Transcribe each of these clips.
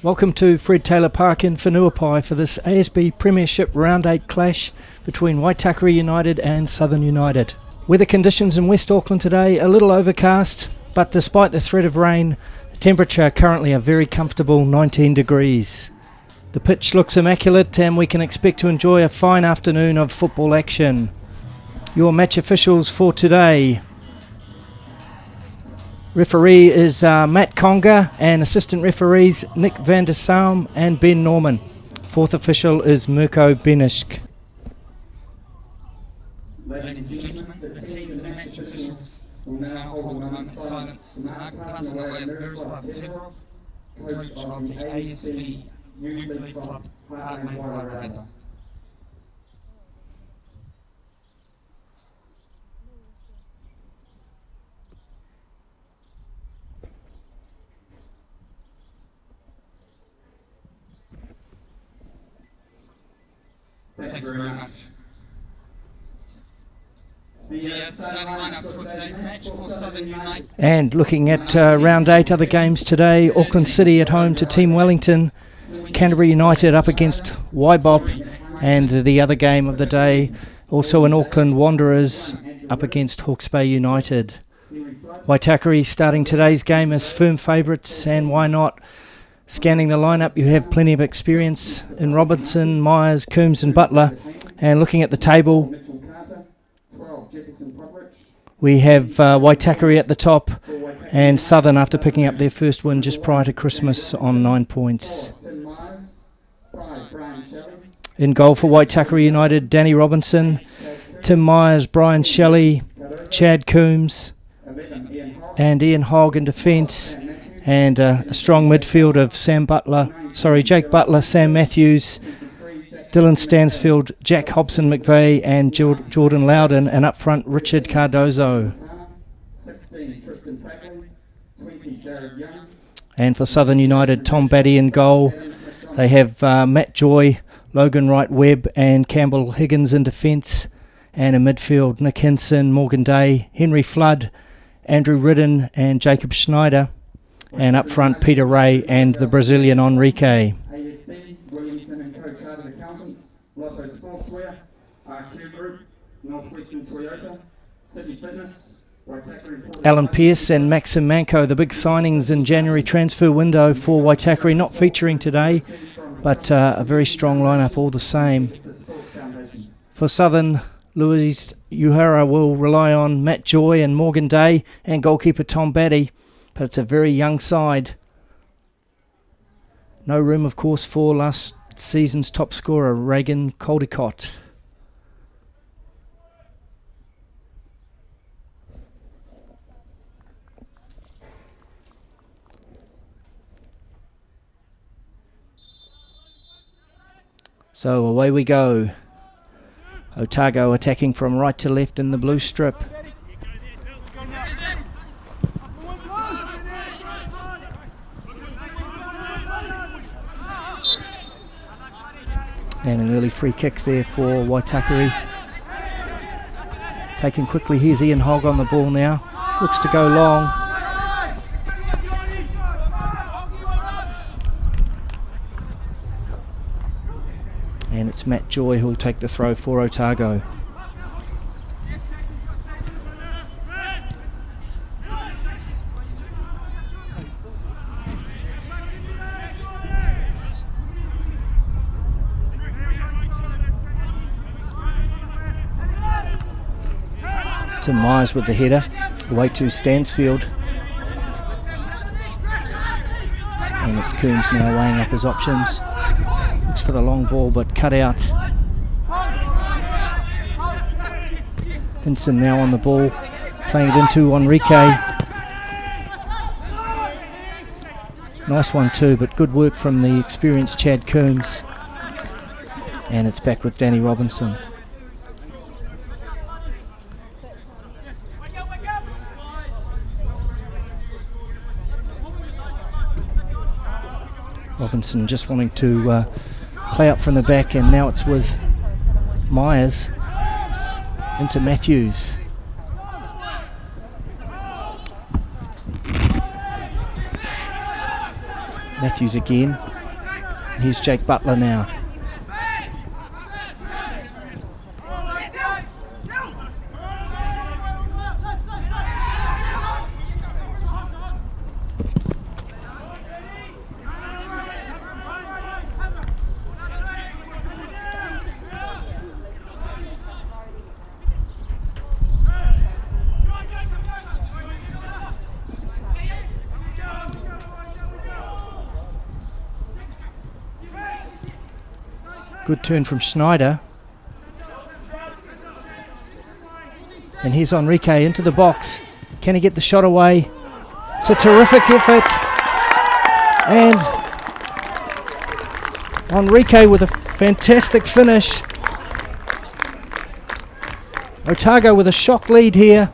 Welcome to Fred Taylor Park in Whenuapai for this ASB Premiership Round 8 clash between Waitakere United and Southern United. Weather conditions in West Auckland today, a little overcast, but despite the threat of rain, the temperature currently a very comfortable 19 degrees. The pitch looks immaculate and we can expect to enjoy a fine afternoon of football action. Your match officials for today. Referee is Matt Conger and assistant referees Nick van der Salm and Ben Norman. Fourth official is Mirko Benishk. Ladies and gentlemen, the teams and match officials will now hold a moment of silence to mark the passing away of Miroslav Tevrov, coach of the ASB Youth Club, Waitakere. Thank you very much. The starting lineups for today's match for Southern United. And looking at round 8 other games today, Auckland City at home to Team Wellington, Canterbury United up against Waibop, and the other game of the day also in Auckland, Wanderers up against Hawke's Bay United. Waitakere starting today's game as firm favourites, and why not? Scanning the lineup, you have plenty of experience in Robinson, Myers, Coombs and Butler. And looking at the table, we have Waitakere at the top and Southern after picking up their first win just prior to Christmas on 9 points. In goal for Waitakere United, Danny Robinson, Tim Myers, Brian Shelley, Chad Coombs and Ian Hogg in defence. And a strong midfield of Jake Butler, Sam Matthews, Dylan Stansfield, Jack Hobson McVeigh and Jordan Loudon, and up front Richard Cardozo. And for Southern United, Tom Batty in goal. They have Matt Joy, Logan Wright-Webb and Campbell Higgins in defence. And in midfield, Nick Hinson, Morgan Day, Henry Flood, Andrew Ridden and Jacob Schneider. And up front, Peter Ray and the Brazilian Enrique. ASB, Williamson and Co-Chartered Accountants, Lotto Sportswear, RQ Group, Northwestern Toyota, City Fitness, Waitakere. Alan Pearce and Maxim Manco, the big signings in January transfer window for Waitakere, not featuring today, but a very strong lineup all the same. For Southern, Louise Uhara will rely on Matt Joy and Morgan Day and goalkeeper Tom Batty. But it's a very young side. No room, of course, for last season's top scorer, Reagan Caldecott. So away we go. Otago attacking from right to left in the blue strip. And an early free kick there for Waitakere. Taken quickly, here's Ian Hogg on the ball now. Looks to go long. And it's Matt Joy who'll take the throw for Otago. Tim Myers with the header, away to Stansfield. And it's Coombs now weighing up his options. Looks for the long ball but cut out. Hinson now on the ball, playing it into Enrique. Nice one too, but good work from the experienced Chad Coombs. And it's back with Danny Robinson. Robinson just wanting to play up from the back, and now it's with Myers into Matthews. Matthews again. Here's Jake Butler now. Good turn from Schneider. And here's Enrique into the box. Can he get the shot away? It's a terrific effort. And Enrique with a fantastic finish. Otago with a shock lead here.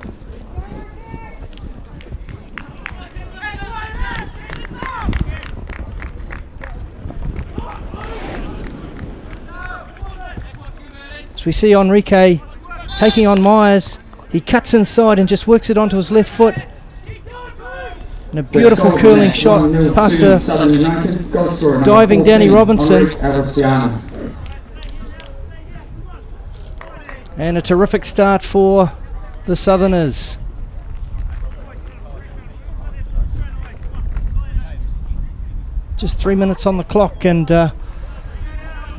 We see Enrique taking on Myers. He cuts inside and just works it onto his left foot. And a beautiful curling shot past a diving Danny Robinson. And a terrific start for the Southerners. Just 3 minutes on the clock, and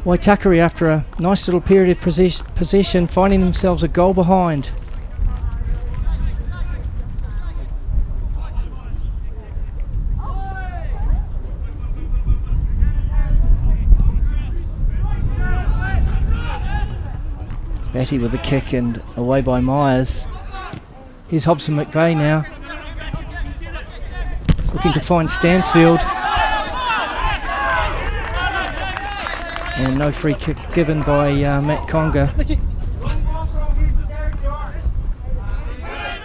Waitakere, after a nice little period of possession, finding themselves a goal behind. Batty with the kick and away by Myers. Here's Hobson McVeigh now, looking to find Stansfield. And no free kick given by Matt Conga.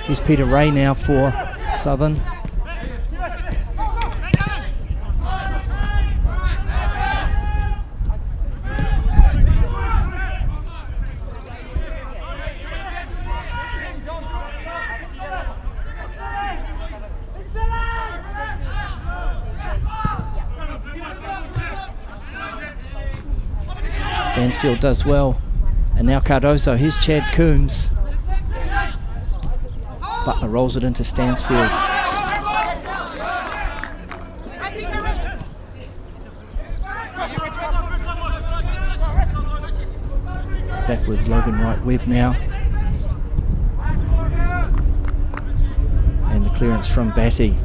Here's Peter Ray now for Southern. Stansfield does well, and now Cardoso. Here's Chad Coombs. Butler rolls it into Stansfield. Back with Logan Wright-Webb now, and the clearance from Batty.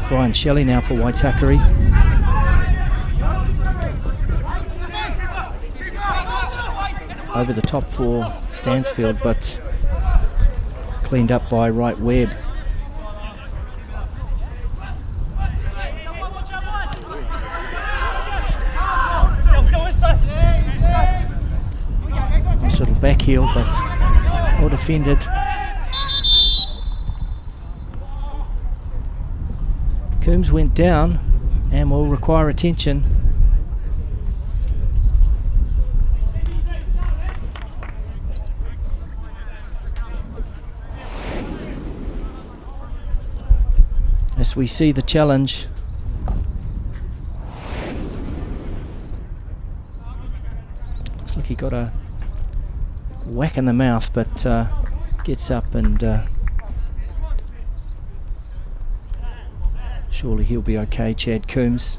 Brian Shelley now for Waitakere. Over the top for Stansfield, but cleaned up by Wright-Webb. Nice little back heel, but well defended. Coombs went down and will require attention. As we see the challenge. Looks like he got a whack in the mouth, but gets up and surely he'll be okay, Chad Coombs.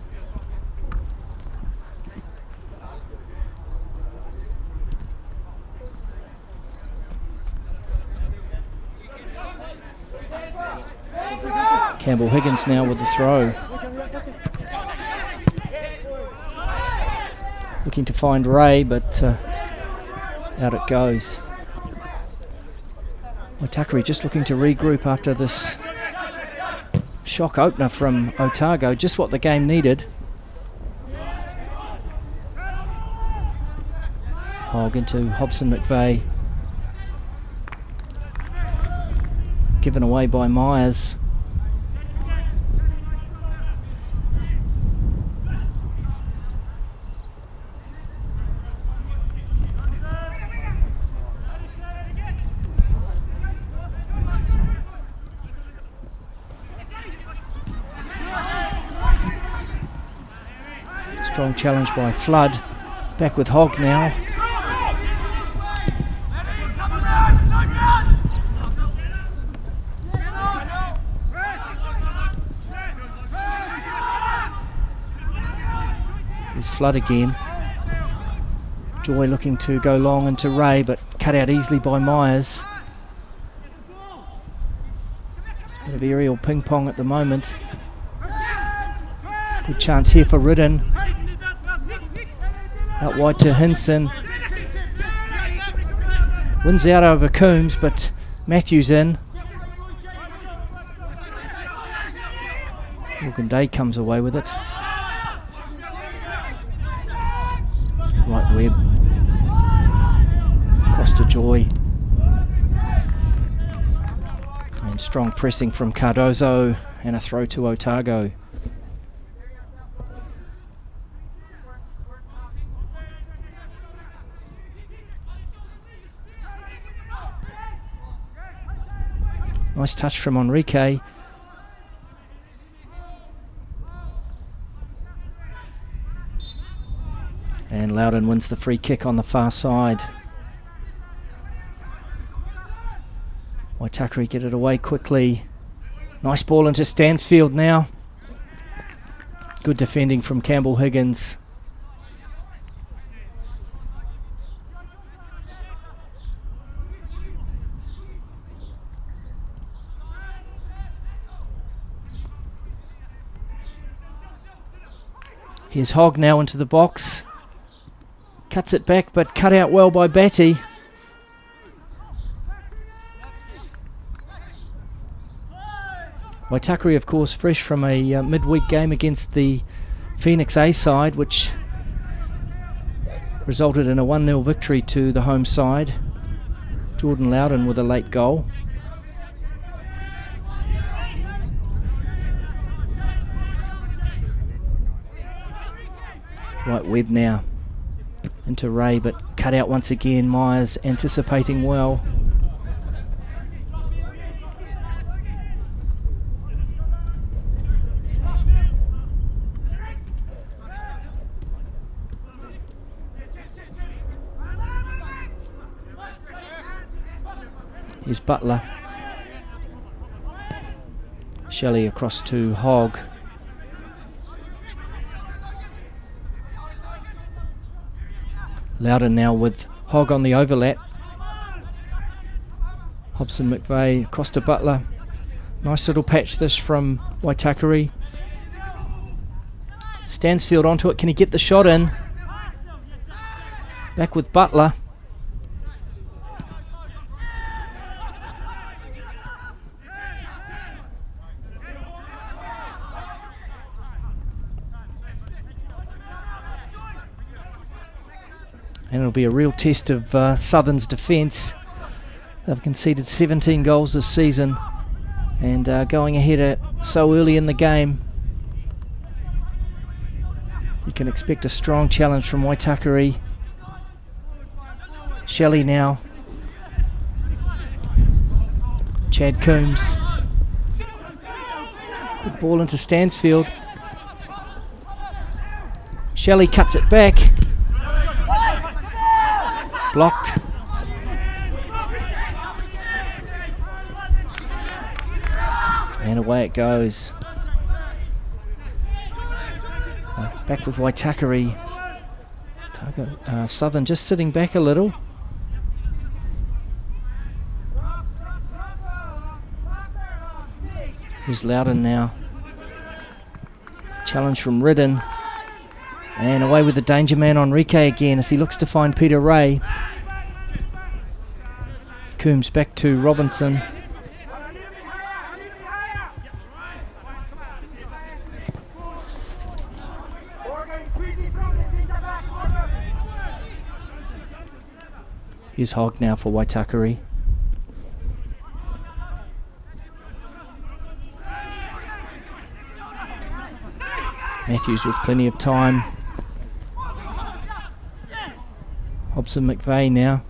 Campbell Higgins now with the throw. Looking to find Ray, but out it goes. Waitakere just looking to regroup after this shock opener from Otago, just what the game needed. Hogg into Hobson McVeigh. given away by Myers. Strong challenge by Flood. Back with Hogg now. Here's Flood again. Joy looking to go long into Ray, but cut out easily by Myers. Just a bit of aerial ping pong at the moment. Good chance here for Ridden. Out wide to Hinson. Wins out over Coombs, but Matthews in. Morgan Day comes away with it. Right Webb. Across to Joy. And strong pressing from Cardozo and a throw to Otago. Nice touch from Enrique. And Loudon wins the free kick on the far side. Waitakere get it away quickly. Nice ball into Stansfield now. Good defending from Campbell Higgins. Here's Hogg now into the box. Cuts it back, but cut out well by Batty. Waitakere, of course, fresh from a midweek game against the Phoenix A side, which resulted in a 1-0 victory to the home side. Jordan Loudon with a late goal. Right Webb now into Ray, but cut out once again. Myers anticipating well. Here's Butler. Shelley across to Hogg. Loudon now with Hogg on the overlap. Hobson McVeigh across to Butler. Nice little patch this from Waitakere. Stansfield onto it. Can he get the shot in? Back with Butler. And it'll be a real test of Southern's defence. They've conceded 17 goals this season, and going ahead so early in the game, you can expect a strong challenge from Waitakere. Shelley now. Chad Coombs. Good ball into Stansfield. Shelley cuts it back. Blocked. And away it goes. Back with Waitakere. Southern just sitting back a little. Here's Loudon now. Challenge from Ridden. And away with the danger man Enrique again as he looks to find Peter Ray. Coombs back to Robinson. Here's Hogg now for Waitakere. Matthews with plenty of time. Hobson McVeigh now.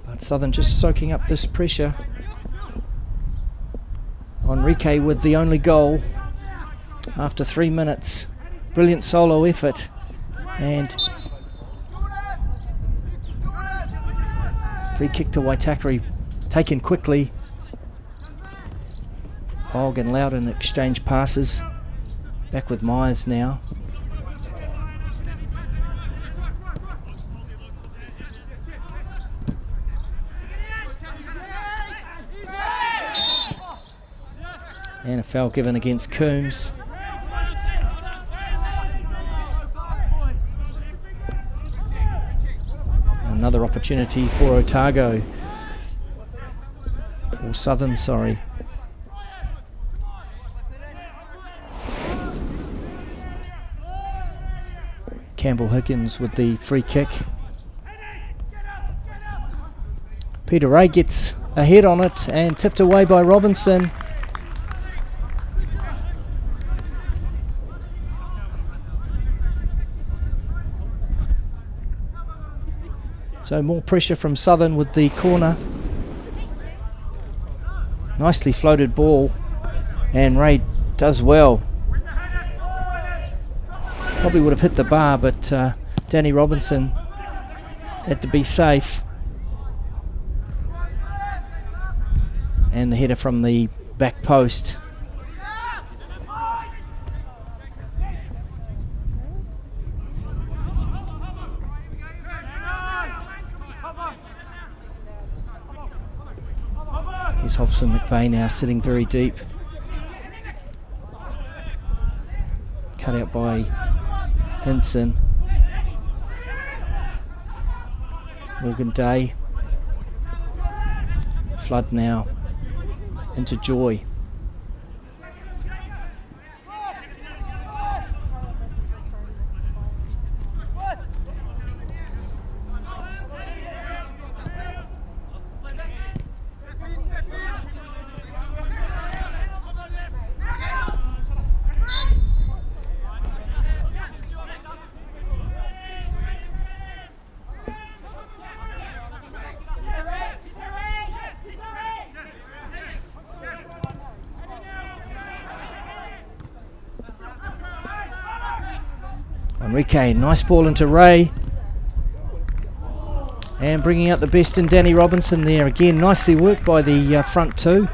But Southern just soaking up this pressure. Enrique with the only goal after 3 minutes. Brilliant solo effort, and free kick to Waitakere, taken quickly. Hogg and Loudon exchange passes. Back with Myers now. And a foul given against Coombs. Another opportunity for Otago. For Southern, sorry. Campbell Higgins with the free kick. Peter Ray gets a head on it and tipped away by Robinson. So more pressure from Southern with the corner. Nicely floated ball, and Ray does well. Probably would have hit the bar, but Danny Robinson had to be safe. And the header from the back post. Here's Hobson McVeigh now sitting very deep. Cut out by Hinson. Morgan Day. Flood now into Joy. Enrique, nice ball into Ray. And bringing out the best in Danny Robinson there. Again, nicely worked by the front two.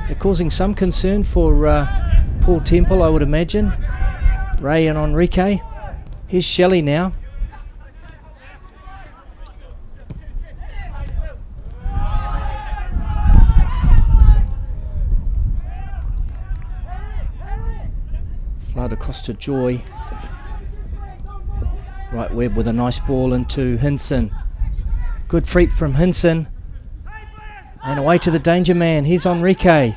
They're causing some concern for Paul Temple, I would imagine. Ray and Enrique. Here's Shelley now. Flood across to Joy. Right, Webb with a nice ball into Hinson. Good feet from Hinson. And away to the danger man. Here's Enrique.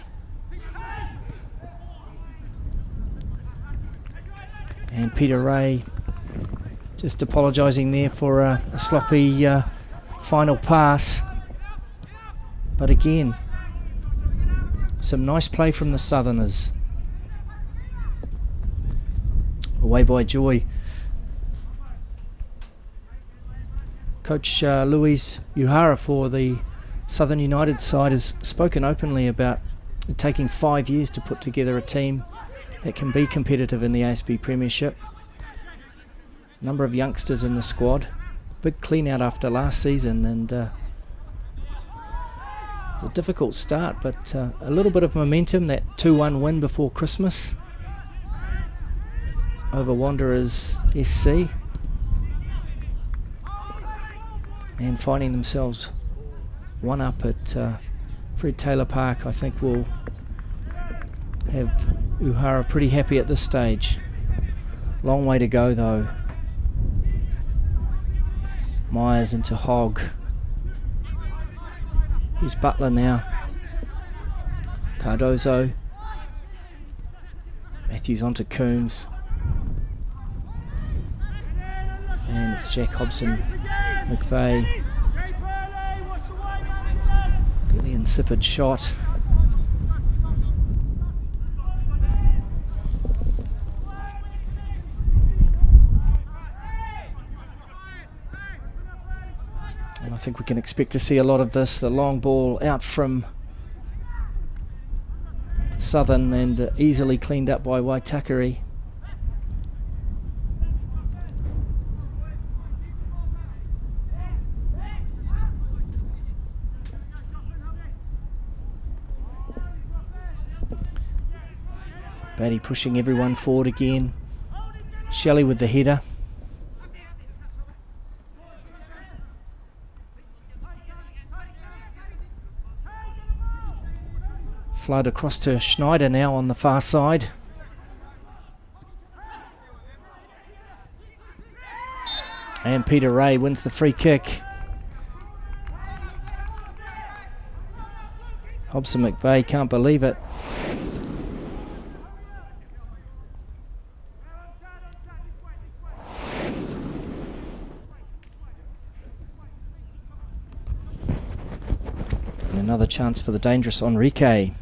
And Peter Ray just apologising there for a sloppy final pass. But again, some nice play from the Southerners. Away by Joy. Coach Louise Uhara for the Southern United side has spoken openly about it taking 5 years to put together a team that can be competitive in the ASB Premiership. Number of youngsters in the squad. Big clean out after last season, and it's a difficult start, but a little bit of momentum. That 2-1 win before Christmas over Wanderers SC, and finding themselves one up at Fred Taylor Park, I think will have Uhara pretty happy at this stage. Long way to go though. Myers into Hogg. Here's Butler now. Cardozo. Matthews onto Coombs. And it's Jack Hobson McVeigh. Fairly insipid shot. And I think we can expect to see a lot of this. The long ball out from Southern and easily cleaned up by Waitakere. Batty pushing everyone forward again. Shelley with the header. Flood across to Schneider now on the far side. And Peter Ray wins the free kick. Hobson McVeigh can't believe it. And another chance for the dangerous Enrique.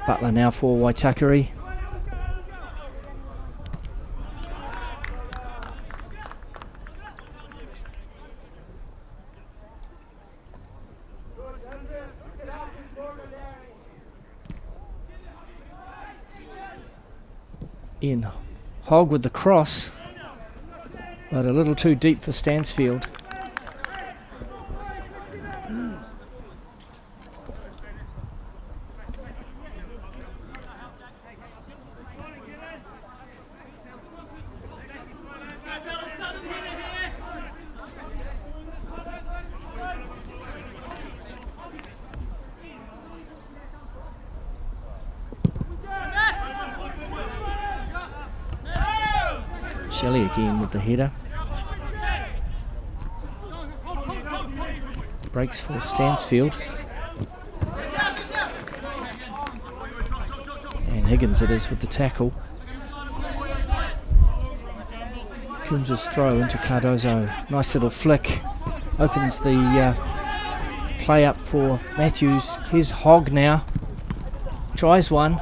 Butler now for Waitakere. In Hogg with the cross, but a little too deep for Stansfield. Shelley again with the header. Breaks for Stansfield. And Higgins it is with the tackle. Coombs' throw into Cardozo. Nice little flick. Opens the play up for Matthews. Here's Hogg now. Tries one.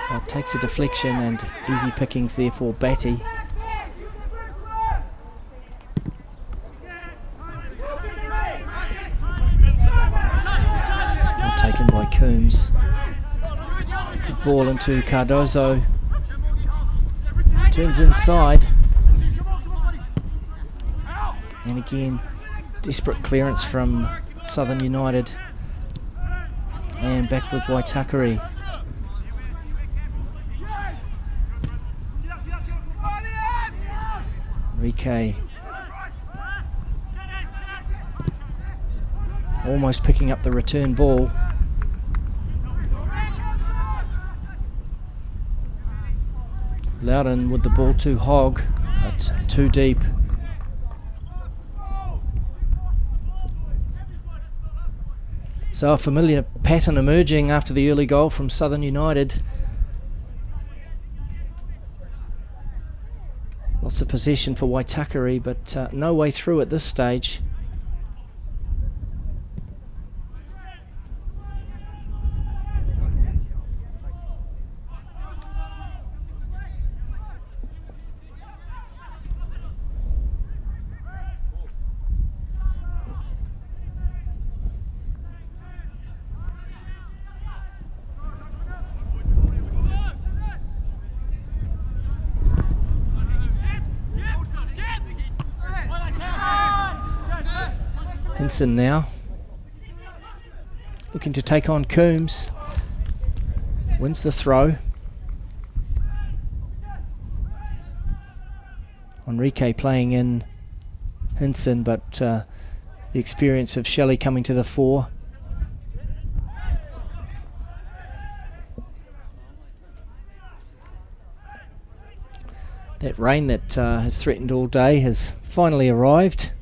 But takes a deflection and easy pickings there for Batty. Not taken by Coombs. Good ball into Cardozo. Turns inside. And again, desperate clearance from Southern United. And back with Waitakere. Enrique almost picking up the return ball. Loudon with the ball to Hogg, but too deep. So a familiar pattern emerging after the early goal from Southern United. Lots of possession for Waitakere, but no way through at this stage. Hinson now. looking to take on Coombs. Wins the throw. Enrique playing in Hinson, but the experience of Shelley coming to the fore. That rain that has threatened all day has finally arrived.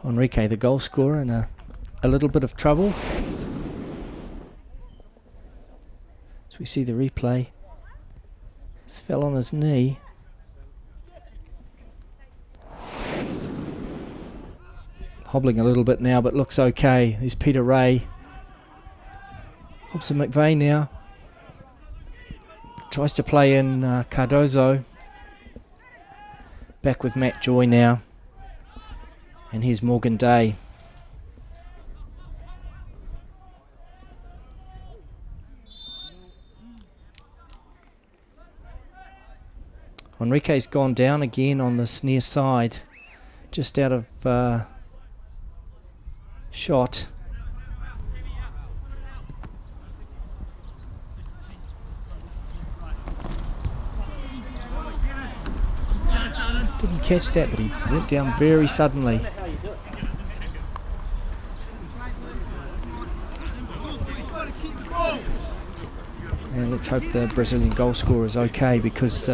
Enrique, the goal scorer, in a little bit of trouble. As we see the replay, he's fell on his knee. Hobbling a little bit now, but looks okay. There's Peter Ray. Hobson McVeigh now. Tries to play in Cardozo. Back with Matt Joy now. And here's Morgan Day. Enrique's gone down again on this near side, just out of shot. Didn't catch that, but he went down very suddenly. And let's hope the Brazilian goal scorer is okay, because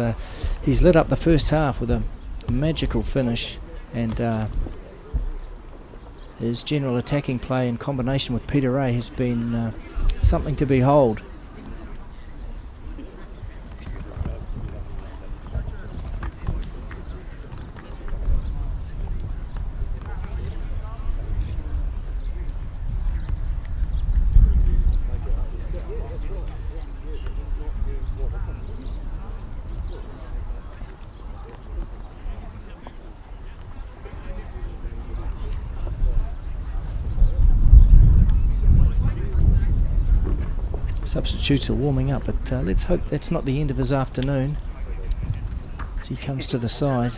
he's lit up the first half with a magical finish, and his general attacking play in combination with Peter Ray has been something to behold. Substitutes are warming up, but let's hope that's not the end of his afternoon as he comes to the side.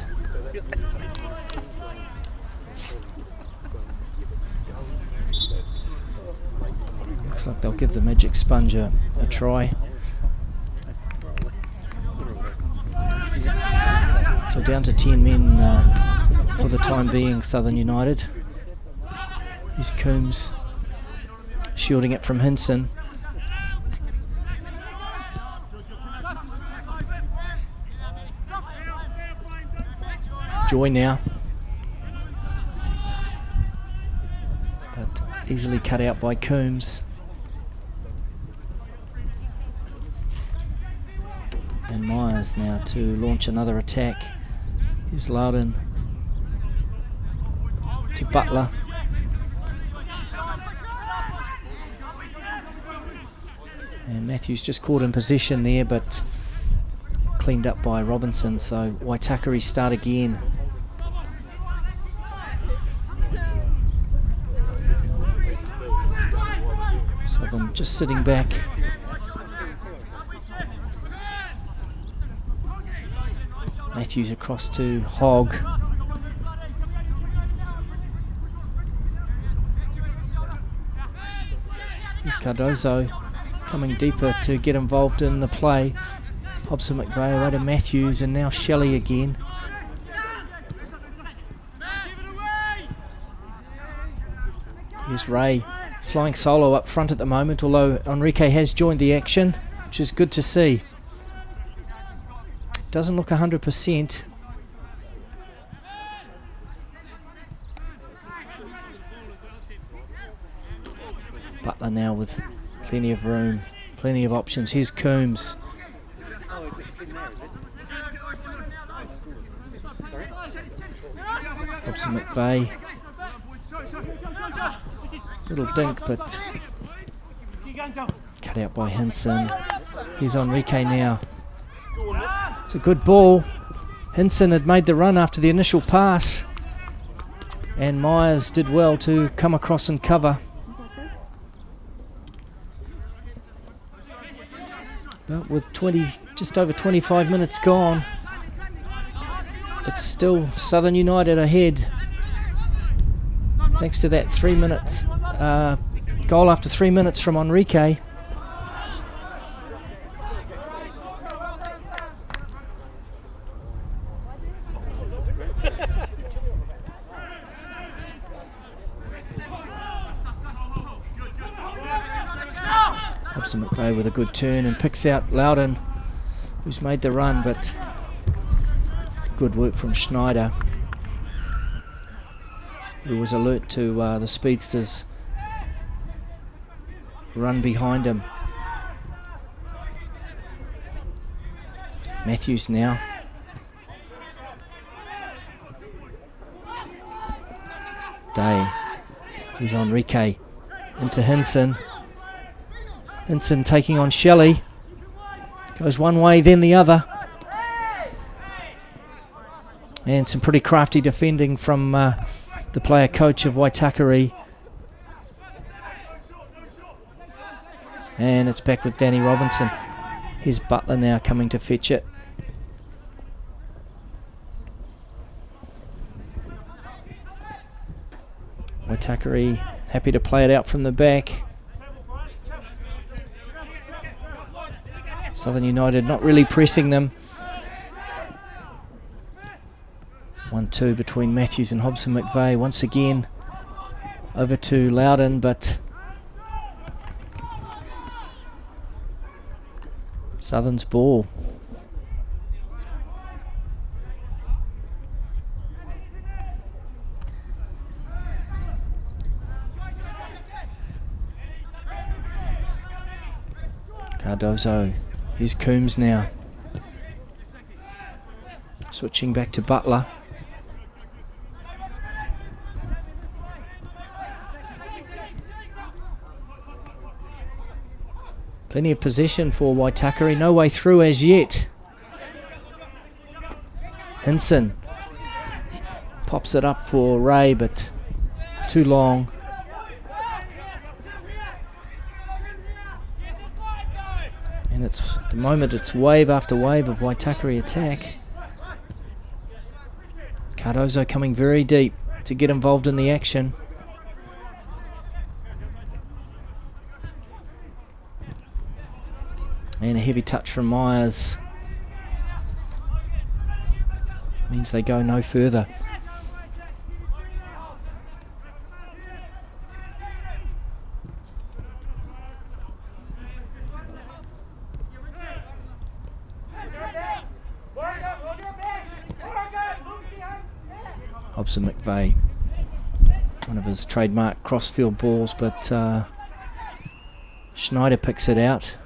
Looks like they'll give the Magic Sponge a try. So down to 10 men for the time being, Southern United. Here's Coombs shielding it from Hinson. Joy now, but easily cut out by Coombs. And Myers now to launch another attack. Here's Loudon to Butler. And Matthews just caught in position there, but cleaned up by Robinson, so Waitakere start again. Southern just sitting back. Matthews across to Hogg. Here's Cardozo coming deeper to get involved in the play. Hobson McVeigh away to Matthews, and now Shelley again. Here's Ray flying solo up front at the moment, although Enrique has joined the action, which is good to see. Doesn't look 100%. Butler now with plenty of room, plenty of options. Here's Coombs. Hobson McVeigh. Little dink, but cut out by Hinson. Here's Enrique now. It's a good ball. Hinson had made the run after the initial pass, and Myers did well to come across and cover. But with just over 25 minutes gone, it's still Southern United ahead, thanks to that 3 minutes goal after 3 minutes from Enrique. McVeigh with a good turn and picks out Loudon, who's made the run, but good work from Schneider, who was alert to the speedsters run behind him. Matthews now. Day. He's Enrique into Hinson. Hinson taking on Shelley. Goes one way, then the other. And some pretty crafty defending from the player coach of Waitakere. And it's back with Danny Robinson. Here's Butler now coming to fetch it. Waitakere happy to play it out from the back. Southern United not really pressing them. 1-2 between Matthews and Hobson McVeigh. Once again over to Loudon, but Southern's ball. Cardozo. Here's Coombs now. Switching back to Butler. Plenty of possession for Waitakere. No way through as yet. Hinson pops it up for Ray, but too long. And it's at the moment it's wave after wave of Waitakere attack. Cardozo coming very deep to get involved in the action. And a heavy touch from Myers. Means they go no further. Hobson McVeigh, one of his trademark crossfield balls, but Schneider picks it out.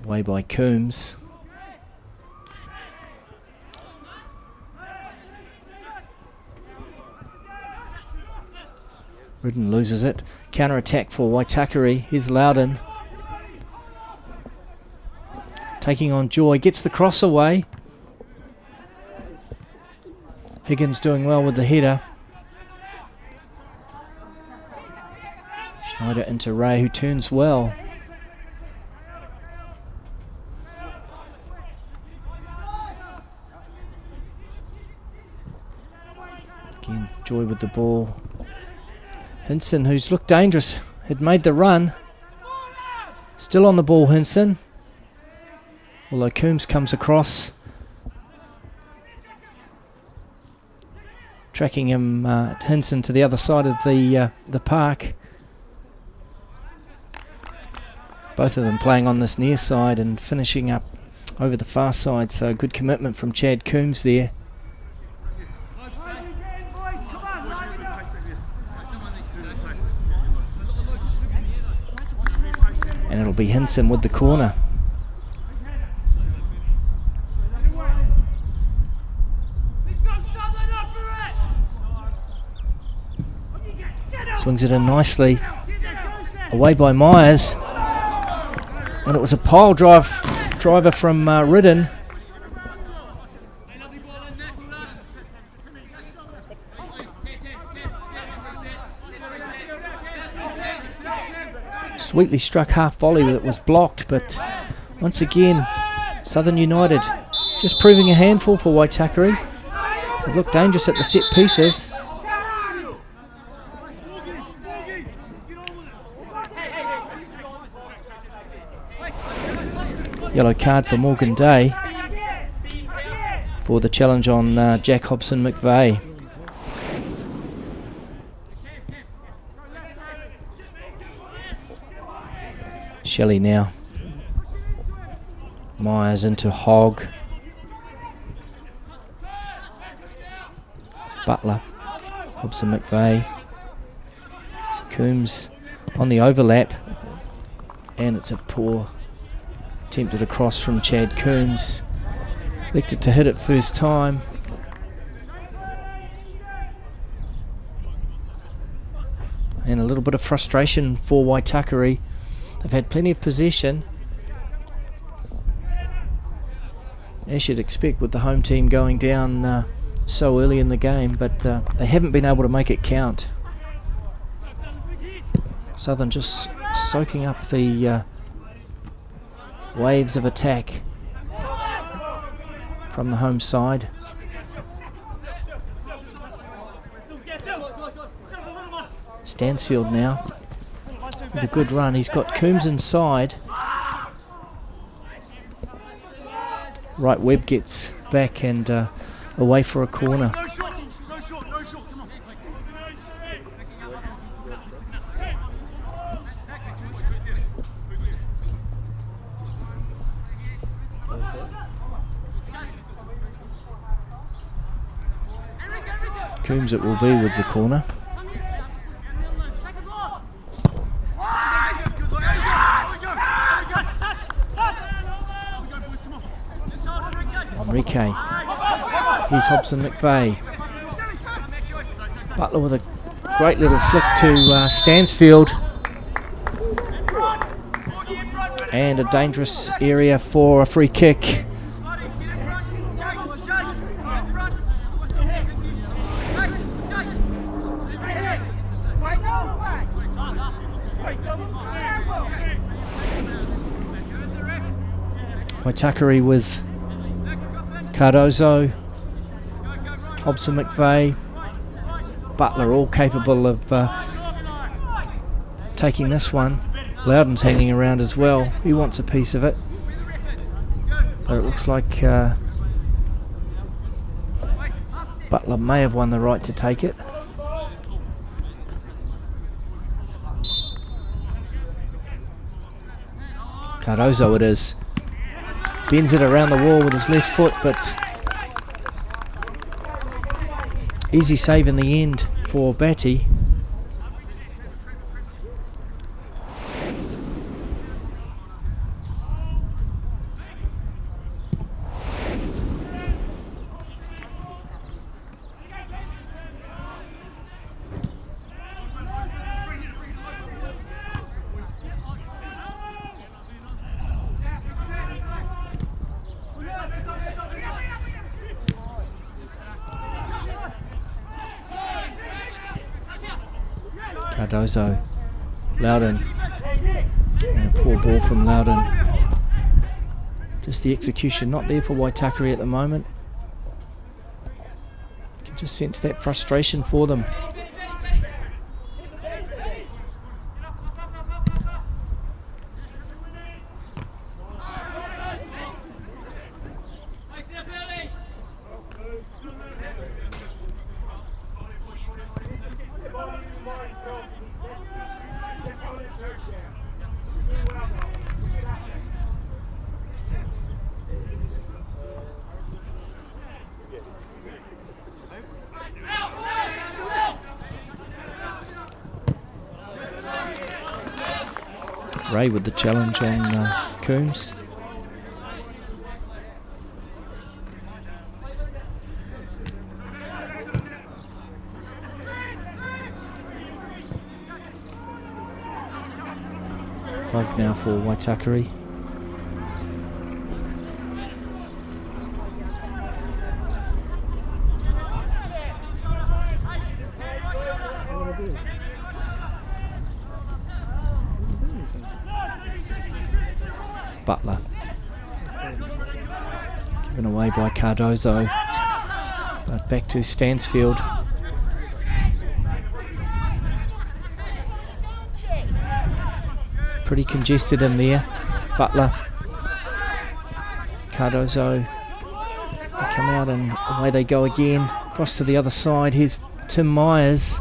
Away by Coombs. Ridden loses it. Counter attack for Waitakere. Here's Loudon. Taking on Joy. Gets the cross away. Higgins doing well with the header. Schneider into Ray, who turns well. Again, Joy with the ball. Hinson, who's looked dangerous, had made the run. Still on the ball, Hinson. Although Coombs comes across. Tracking him, Hinson, to the other side of the park. Both of them playing on this near side and finishing up over the far side. So good commitment from Chad Coombs there. And it'll be Hinson with the corner. Swings it in nicely. Away by Myers. And it was a pile driver from Ridden. Sweetly struck half volley that was blocked, but once again, Southern United just proving a handful for Waitakere. They look dangerous at the set pieces. Yellow card for Morgan Day for the challenge on Jack Hobson McVeigh. Shelley now. Myers into Hogg. Butler. Hobson McVeigh. Coombs on the overlap. And it's a poor attempted across from Chad Coombs. Elected to hit it first time. And a little bit of frustration for Waitakere. They've had plenty of possession, as you'd expect with the home team going down so early in the game, but they haven't been able to make it count. Southern just soaking up the waves of attack from the home side. Stansfield now with a good run. He's got Coombs inside. Right, Webb gets back and away for a corner. Coombs it will be with the corner. Enrique. Here's Hobson McVeigh. Butler with a great little flick to Stansfield. And a dangerous area for a free kick. Waitakere with Cardozo, Hobson McVeigh, Butler, all capable of taking this one. Loudon's hanging around as well. He wants a piece of it. But it looks like Butler may have won the right to take it. Cardozo it is. Bends it around the wall with his left foot, but easy save in the end for Batty. Cardozo, Loudon, and a poor ball from Loudon. Just the execution not there for Waitakere at the moment. You can just sense that frustration for them. Ray with the challenge on Coombs. plug now for Waitakere. Butler. Given away by Cardozo. But back to Stansfield. Pretty congested in there. Butler. Cardozo. They come out and away they go again. Cross to the other side. Here's Tim Myers.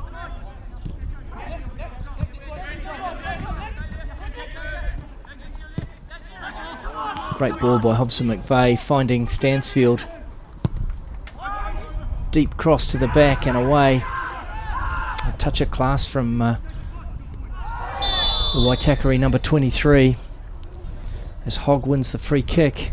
Great ball by Hobson McVeigh, finding Stansfield. Deep cross to the back and away. A touch of class from the Waitakere number 23 as Hogg wins the free kick.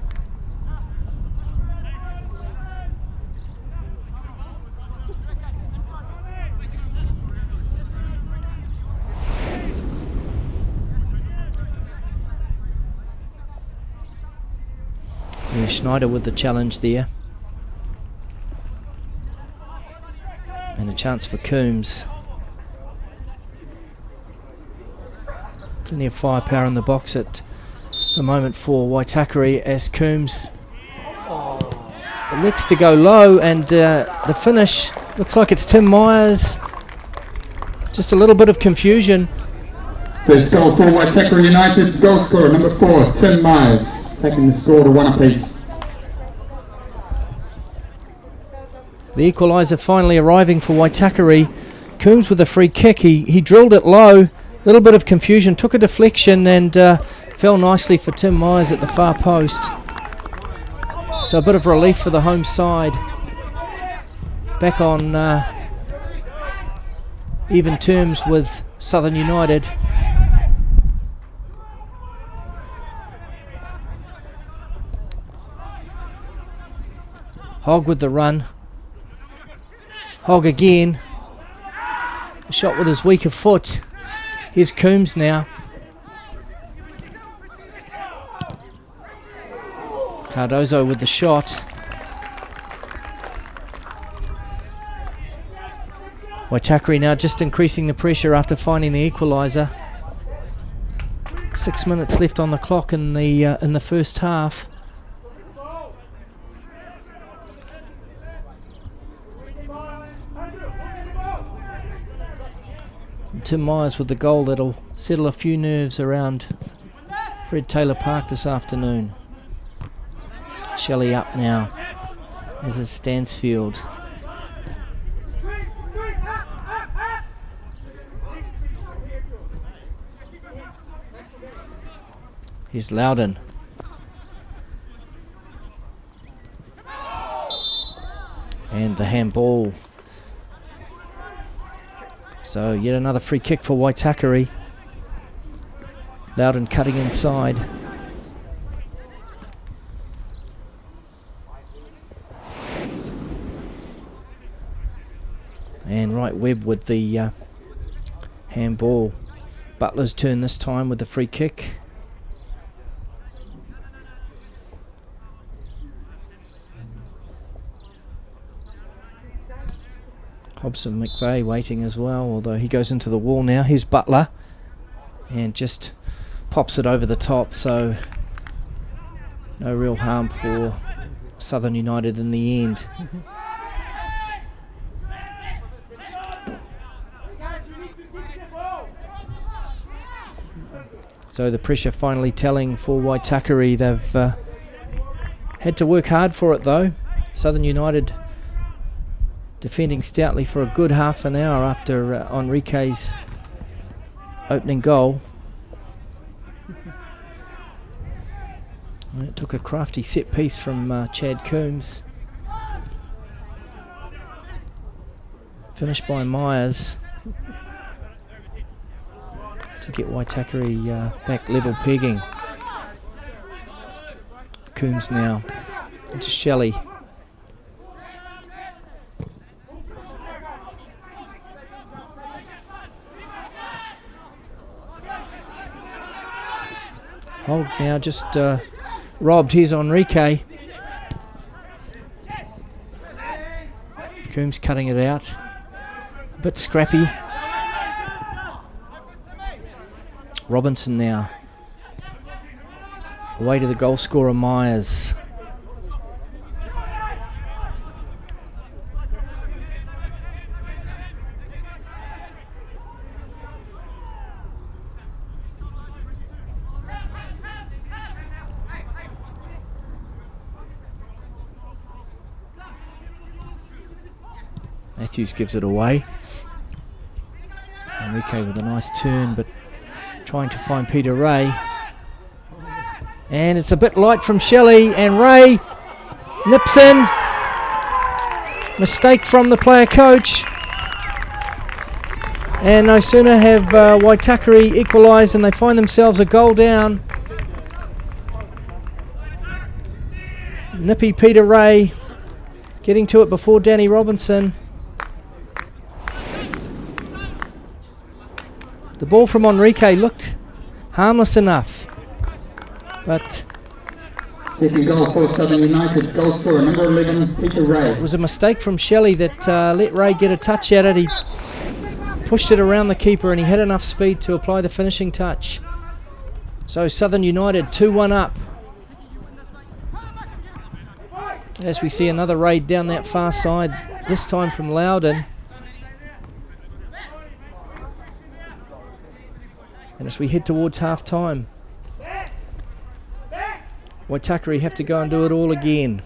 Yeah, Schneider with the challenge there. And a chance for Coombs. Plenty of firepower in the box at the moment for Waitakere as Coombs elects to go low, and the finish looks like it's Tim Myers. Just a little bit of confusion. First goal for Waitakere United, goal scorer number 4, Tim Myers, taking the score to 1 apiece. The equaliser finally arriving for Waitakere. Coombs with a free kick. He drilled it low. A little bit of confusion. Took a deflection and fell nicely for Tim Myers at the far post. So a bit of relief for the home side. Back on even terms with Southern United. Hogg with the run. Hogg again. A shot with his weaker foot. Here's Coombs now. Cardozo with the shot. Waitakere now just increasing the pressure after finding the equaliser. 6 minutes left on the clock in the first half. Tim Myers with the goal that'll settle a few nerves around Fred Taylor Park this afternoon. Shelley up now, as is Stansfield. Here's Loudon. And the handball. So yet another free kick for Waitakere. Loudon cutting inside. And right Webb with the handball. Butler's turn this time with the free kick. Hobson McVeigh waiting as well, although he goes into the wall now. Here's Butler and just pops it over the top, so no real harm for Southern United in the end. So the pressure finally telling for Waitakere. They've had to work hard for it though. Southern United defending stoutly for a good half an hour after Enrique's opening goal. And it took a crafty set piece from Chad Coombs. Finished by Myers to get Waitakere back level pegging. Coombs now into Shelley. Hold now just robbed. Here's Enrique. Coombs cutting it out. A bit scrappy. Robinson now. Away to the goal scorer, Myers. Matthews gives it away. Enrique with a nice turn, but trying to find Peter Ray. And it's a bit light from Shelley, and Ray nips in. Mistake from the player coach. And no sooner have Waitakere equalise and they find themselves a goal down. Nippy Peter Ray getting to it before Danny Robinson. The ball from Enrique looked harmless enough, but second goal for Southern United, goal scorer number 11, Peter Ray. It was a mistake from Shelley that let Ray get a touch at it. He pushed it around the keeper and he had enough speed to apply the finishing touch. So Southern United 2-1 up. As we see another raid down that far side, this time from Loudon. And as we head towards half-time, Waitakere have to go and do it all again.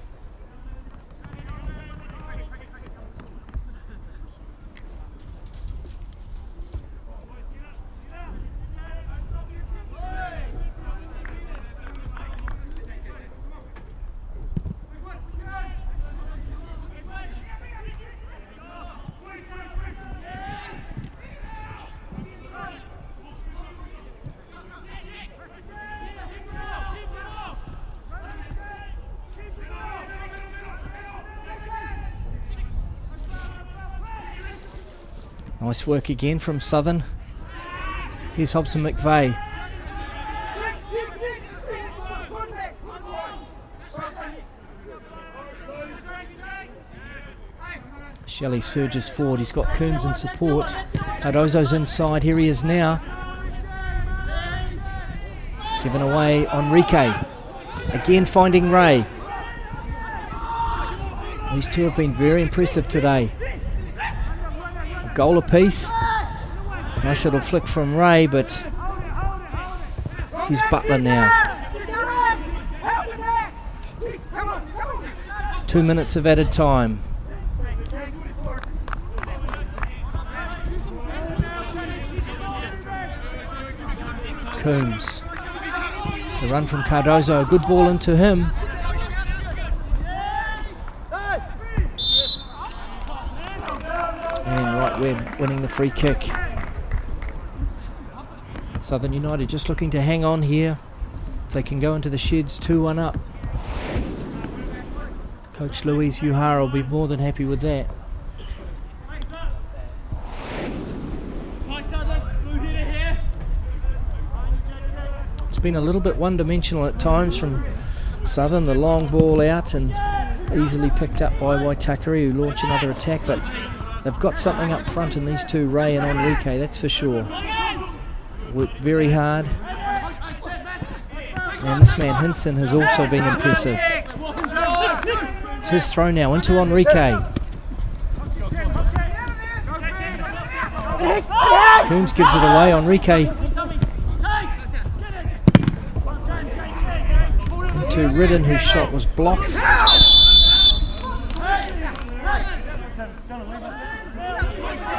Nice work again from Southern. Here's Hobson McVeigh. Shelley surges forward. He's got Coombs in support. Cardozo's inside. Here he is now. Given away Enrique. Again finding Ray. These two have been very impressive today. Goal apiece. Nice little flick from Ray, but he's Butler now. 2 minutes of added time. Coombs. The run from Cardozo, a good ball into him. Webb winning the free kick. Southern United just looking to hang on here. If they can go into the sheds 2-1 up. Coach Louise Uhara will be more than happy with that. It's been a little bit one-dimensional at times from Southern. The long ball out and easily picked up by Waitakere, who launch another attack, but they've got something up front in these two, Ray and Enrique, that's for sure. Worked very hard. And this man Hinson has also been impressive. It's his throw now into Enrique. Coombs gives it away. Enrique into Ridden, whose shot was blocked.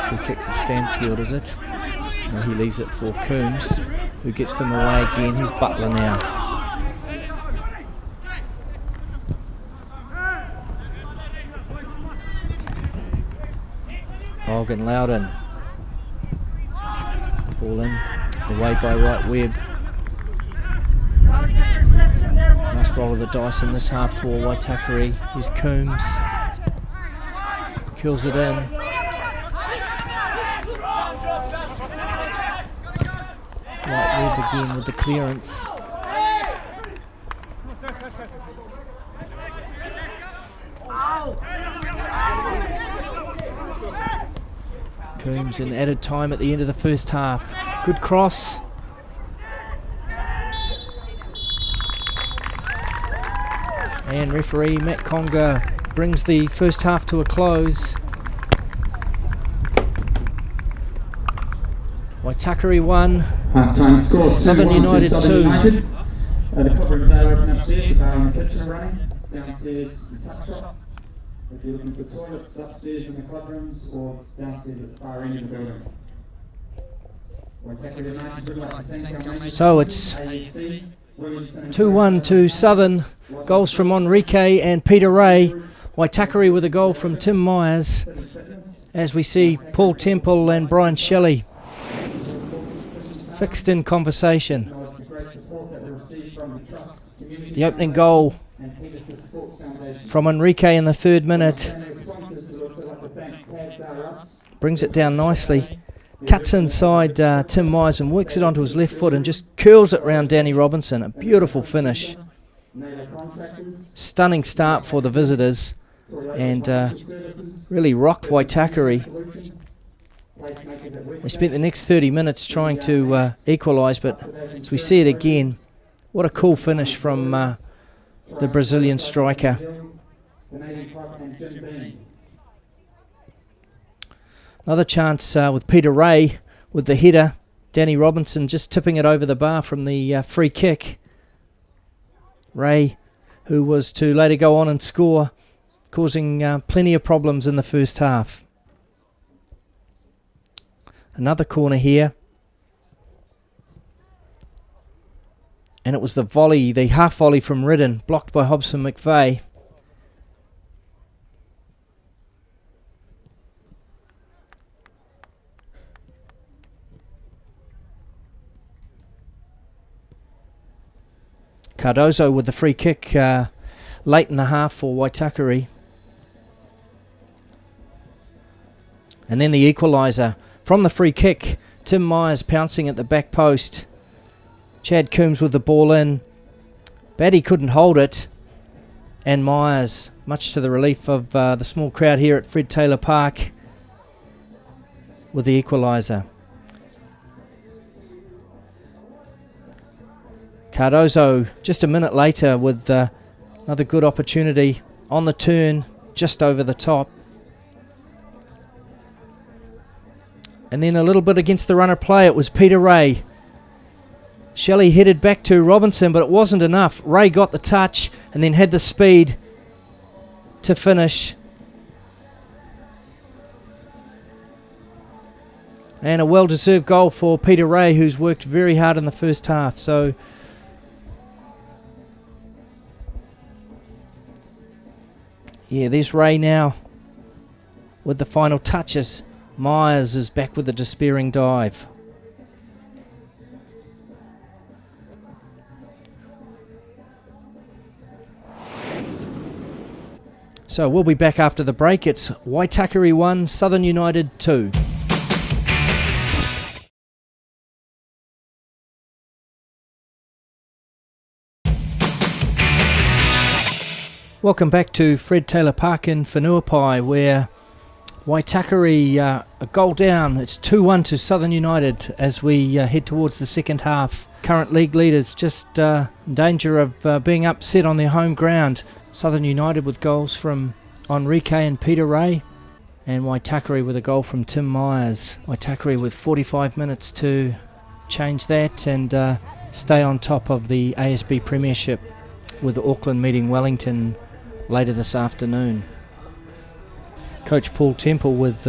Free kick for Stansfield, is it? No, he leaves it for Coombs, who gets them away again. He's Butler now. Morgan Loudon. It's the ball in. Away by Right Webb. Nice roll of the dice in this half for Waitakere. Here's Coombs. Kills it in. Right Webb again with the clearance. Coombs in added time at the end of the first half. Good cross. And referee Matt Conger brings the first half to a close. Waitakere 1, half-time score, Southern 2-1 United to 2. Southern United. The cupboards are open upstairs, the bar and the kitchen are running. Downstairs is the tuck shop. If you're looking for toilets, upstairs in the club rooms or downstairs at the far end of the building. Waitakere United would like to thank our mates. So it's 2-1 to Southern. Goals from Enrique and Peter Ray. Waitakere with a goal from Tim Myers. As we see Paul Temple and Brian Shelley fixed in conversation. The opening goal from Enrique in the 3rd minute. Brings it down nicely. Cuts inside Tim Myers and works it onto his left foot and just curls it round Danny Robinson. A beautiful finish. Stunning start for the visitors and really rocked Waitakere. They spent the next 30 minutes trying to equalise, but as we see it again, what a cool finish from the Brazilian striker. Another chance with Peter Ray with the header. Danny Robinson just tipping it over the bar from the free kick. Ray, who was to later go on and score, causing plenty of problems in the first half. Another corner here. And it was the volley, the half volley from Ridden, blocked by Hobson McVeigh. Cardozo with the free kick late in the half for Waitakere. And then the equaliser from the free kick. Tim Myers pouncing at the back post. Chad Coombs with the ball in. Batty couldn't hold it. And Myers, much to the relief of the small crowd here at Fred Taylor Park, with the equaliser. Cardozo just a minute later with another good opportunity on the turn, just over the top. And then a little bit against the runner play, it was Peter Ray. Shelley headed back to Robinson, but it wasn't enough. Ray got the touch and then had the speed to finish. And a well-deserved goal for Peter Ray, who's worked very hard in the first half. So yeah, there's Ray now with the final touches. Myers is back with a despairing dive. So we'll be back after the break. It's Waitakere 1, Southern United 2. Welcome back to Fred Taylor Park in Whenuapai, where Waitakere a goal down. It's 2-1 to Southern United as we head towards the second half. Current league leaders just in danger of being upset on their home ground. Southern United with goals from Enrique and Peter Ray, and Waitakere with a goal from Tim Myers. Waitakere with 45 minutes to change that and stay on top of the ASB Premiership, with Auckland meeting Wellington later this afternoon. Coach Paul Temple with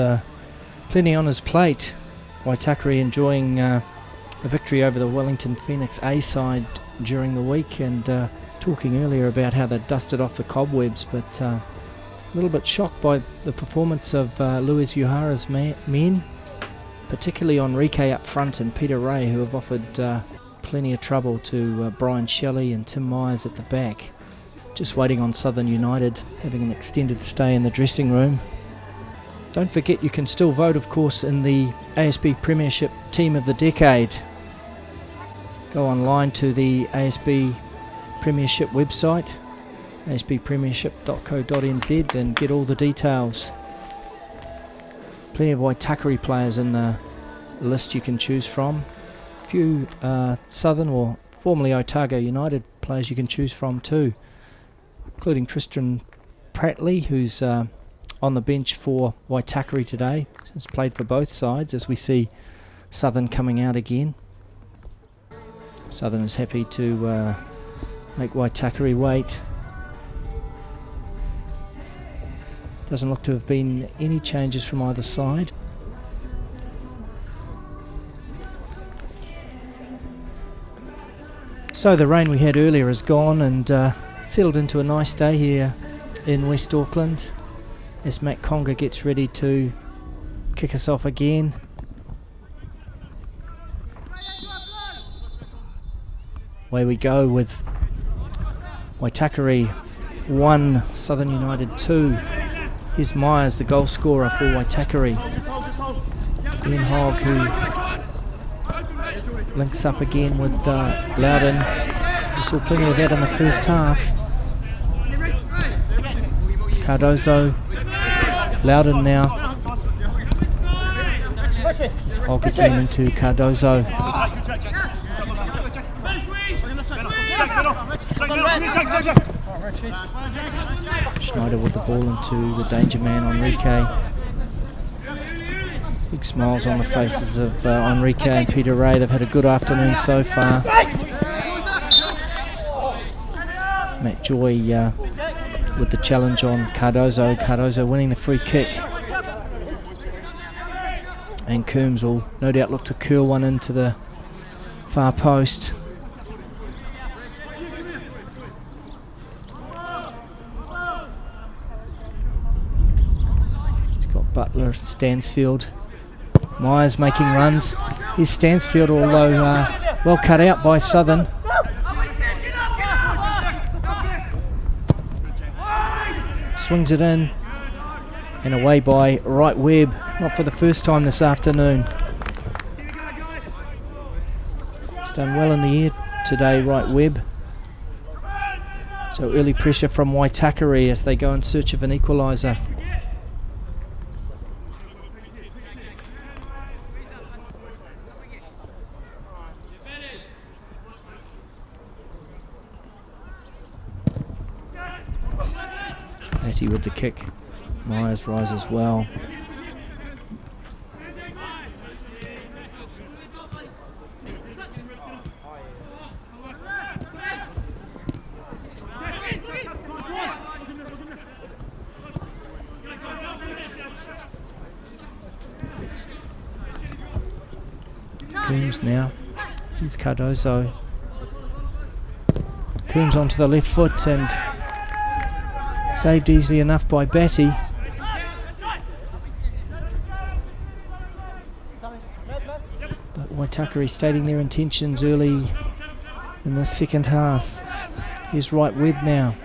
plenty on his plate. Waitakere enjoying a victory over the Wellington Phoenix A side during the week, and talking earlier about how they dusted off the cobwebs, but a little bit shocked by the performance of Luis Uhara's men, particularly Enrique up front and Peter Ray, who have offered plenty of trouble to Brian Shelley and Tim Myers at the back. Just waiting on Southern United, having an extended stay in the dressing room. Don't forget you can still vote, of course, in the ASB Premiership Team of the Decade. Go online to the ASB Premiership website, asbpremiership.co.nz, and get all the details. Plenty of Waitakere players in the list you can choose from. A few Southern or formerly Otago United players you can choose from too, including Tristan Prattley, who's on the bench for Waitakere today. Has played for both sides as we see Southern coming out again. Southern is happy to make Waitakere wait. Doesn't look to have been any changes from either side. So the rain we had earlier is gone and settled into a nice day here in West Auckland as Matt Conga gets ready to kick us off again. Away we go with Waitakere 1, Southern United 2. Here's Myers, the goal scorer for Waitakere. Ian Hogg, who links up again with Loudon. We saw plenty of that in the first half. Cardozo, Loudon now. It's Hogg again into Cardozo. Schneider with the ball into the danger man, Enrique. Big smiles on the faces of Enrique and Peter Ray. They've had a good afternoon so far. Matt Joy with the challenge on Cardozo. Cardozo winning the free kick. And Coombs will no doubt look to curl one into the far post. Butler, Stansfield, Myers making runs. Here's Stansfield, although well cut out by Southern. Swings it in and away by Right Webb, not for the first time this afternoon. He's done well in the air today, Right Webb. So early pressure from Waitakere as they go in search of an equalizer. Batty with the kick. Myers rises well. Coombs now. Here's Cardozo. Coombs onto the left foot and saved easily enough by Batty. But Waitakere stating their intentions early in the second half. Here's Right Webb now.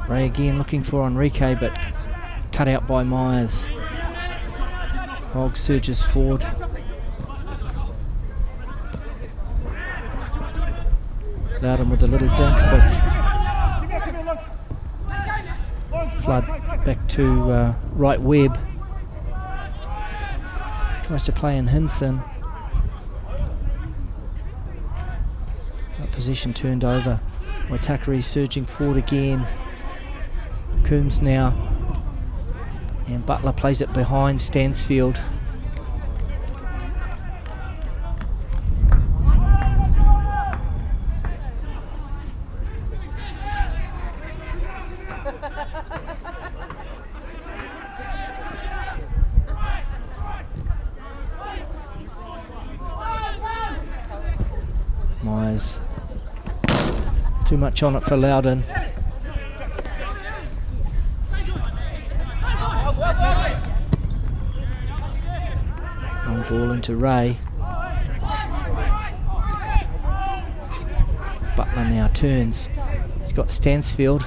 Ray again looking for Enrique, but cut out by Myers. Hogg surges forward. Loudon with a little dink, but flood back to Right Webb. Tries to play in Hinson. But possession turned over. Waitakere surging forward again. Coombs now. And Butler plays it behind Stansfield. Myers. Too much on it for Loudon. Long ball into Ray. Butler now turns. He's got Stansfield.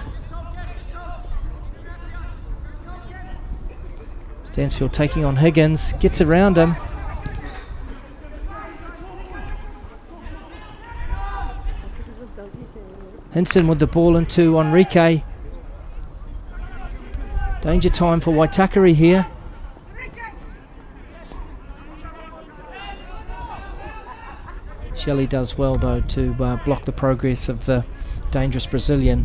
Stansfield taking on Higgins. Gets around him. Hinson with the ball into Enrique. Danger time for Waitakere here. Shelley does well though to block the progress of the dangerous Brazilian.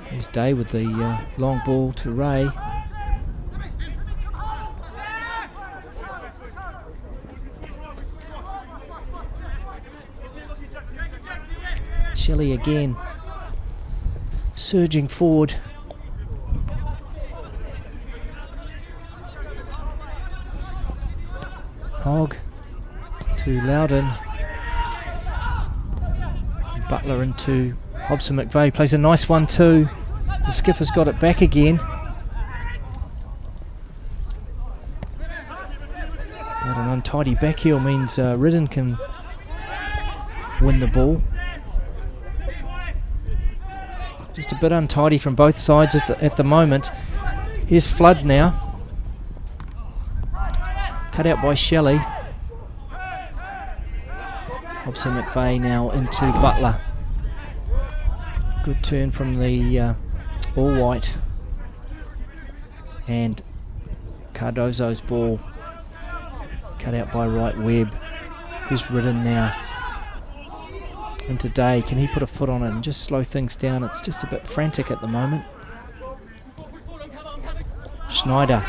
Here's Day with the long ball to Ray. Shelley again, surging forward. Hogg to Loudon. Butler into Hobson McVeigh, plays a nice 1-2. The skipper's got it back again. But an untidy backheel means Ridden can win the ball. Just a bit untidy from both sides at the moment. Here's Flood now. Cut out by Shelley. Hobson McVeigh now into Butler. Good turn from the all white. And Cardozo's ball cut out by right Webb. He's Ridden now into Day. Can he put a foot on it and just slow things down? It's just a bit frantic at the moment. Schneider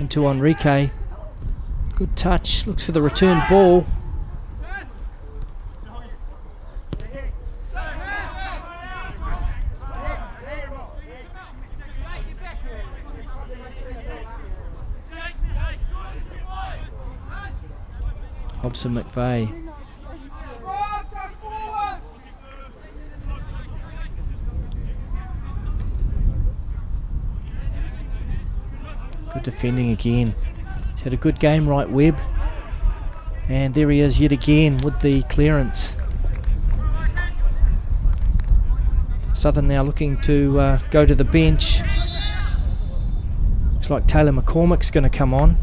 into Enrique. Good touch. Looks for the return ball. Hobson McVeigh. Good defending again. He's had a good game, right Webb. And there he is yet again with the clearance. Southern now looking to go to the bench. Looks like Taylor McCormick's going to come on.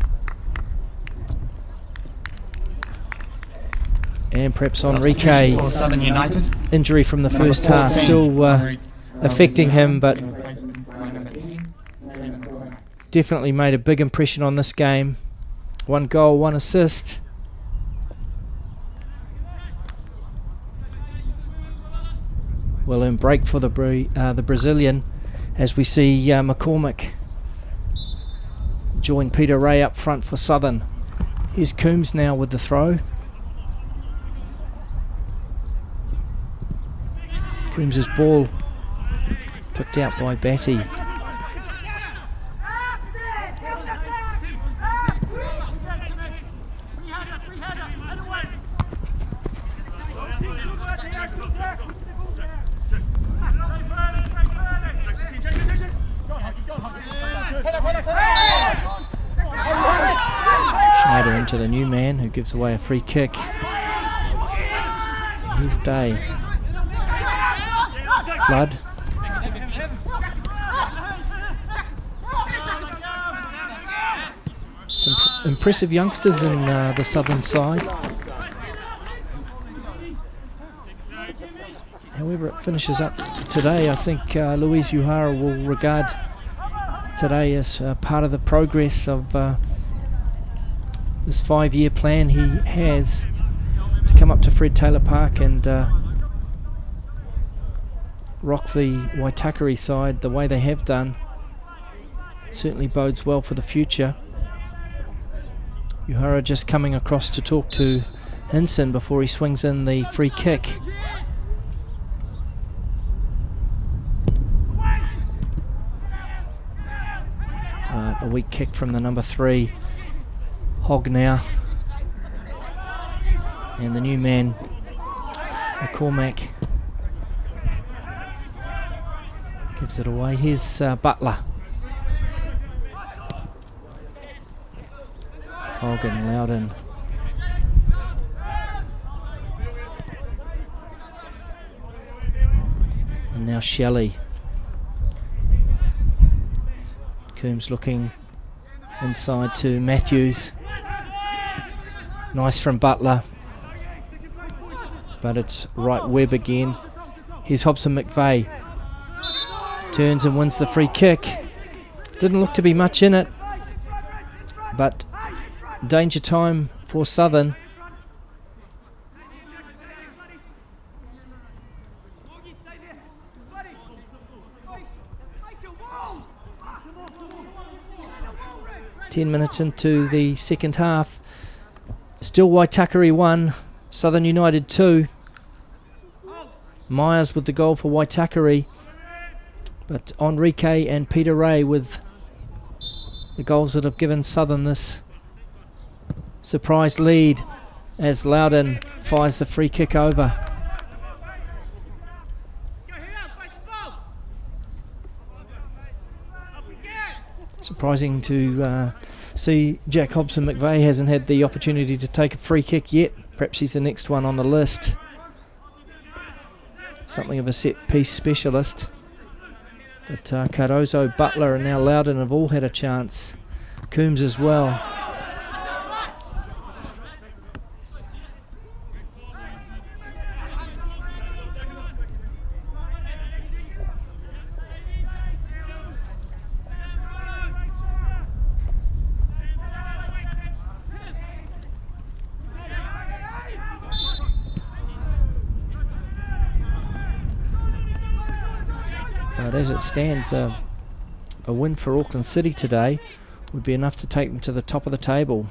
And perhaps Enrique's injury from the first half still affecting him, but definitely made a big impression on this game. 1 goal, 1 assist. Well-earned break for the Brazilian as we see McCormick join Peter Ray up front for Southern. Here's Coombs now with the throw. Coombs' ball picked out by Batty. Schneider into the new man who gives away a free kick. And here's Day. Flood. Some impressive youngsters in the Southern side. However it finishes up today, I think Luis Uhara will regard today as part of the progress of this 5-year plan he has to come up to Fred Taylor Park and rock the Waitakere side the way they have done. Certainly bodes well for the future. Uhara just coming across to talk to Hinson before he swings in the free kick. A weak kick from the number 3. Hogg now. And the new man, McCormack, gives it away. Here's Butler. Hogg and Loudon. And now Shelley. Coombs looking inside to Matthews. Nice from Butler. But it's right Webb again. Here's Hobson McVeigh. Turns and wins the free kick. Didn't look to be much in it. But danger time for Southern. Ten minutes into the second half. Still Waitakere 1, Southern United 2. Myers with the goal for Waitakere. But Enrique and Peter Ray with the goals that have given Southern this surprise lead as Loudon fires the free kick over. Surprising to see Jack Hobson McVeigh hasn't had the opportunity to take a free kick yet. Perhaps he's the next one on the list. Something of a set piece specialist. But Cardozo, Butler and now Loudon have all had a chance. Coombs as well. But as it stands, a win for Auckland City today would be enough to take them to the top of the table.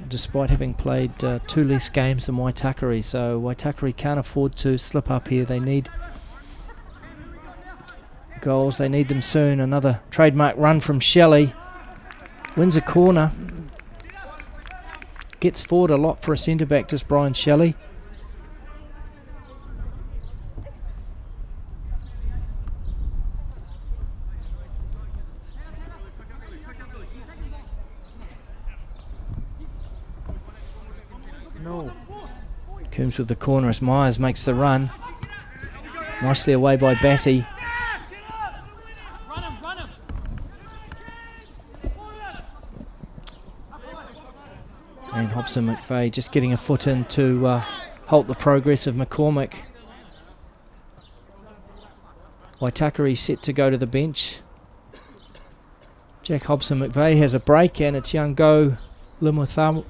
Despite having played 2 less games than Waitakere, so Waitakere can't afford to slip up here. They need goals, they need them soon. Another trademark run from Shelley. Wins a corner. Gets forward a lot for a centre-back, does Brian Shelley. Coombs with the corner as Myers makes the run. Nicely away by Batty. And Hobson McVeigh just getting a foot in to halt the progress of McCormack. Waitakere set to go to the bench. Jack Hobson McVeigh has a break and it's young Go Limuthawana.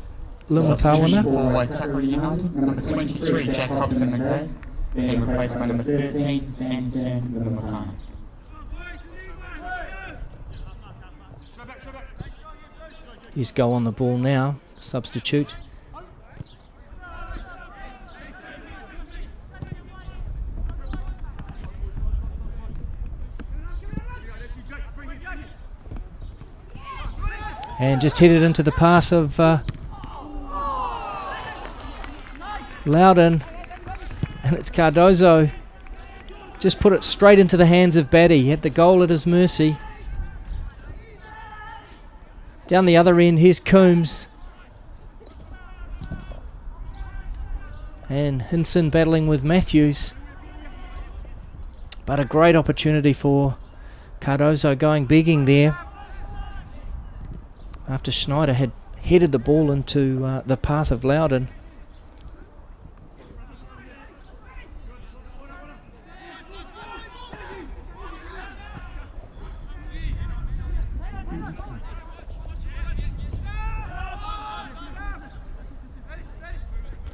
Substitution for Waitakere United, number 23, Jack Hobson McVeigh, being replaced by number 13, Samson Limutana. He's Go on the ball now, substitute. And just headed into the path of Loudon, and it's Cardozo. Just put it straight into the hands of Batty. He had the goal at his mercy. Down the other end, here's Coombs. And Hinson battling with Matthews. But a great opportunity for Cardozo going begging there. After Schneider had headed the ball into the path of Loudon.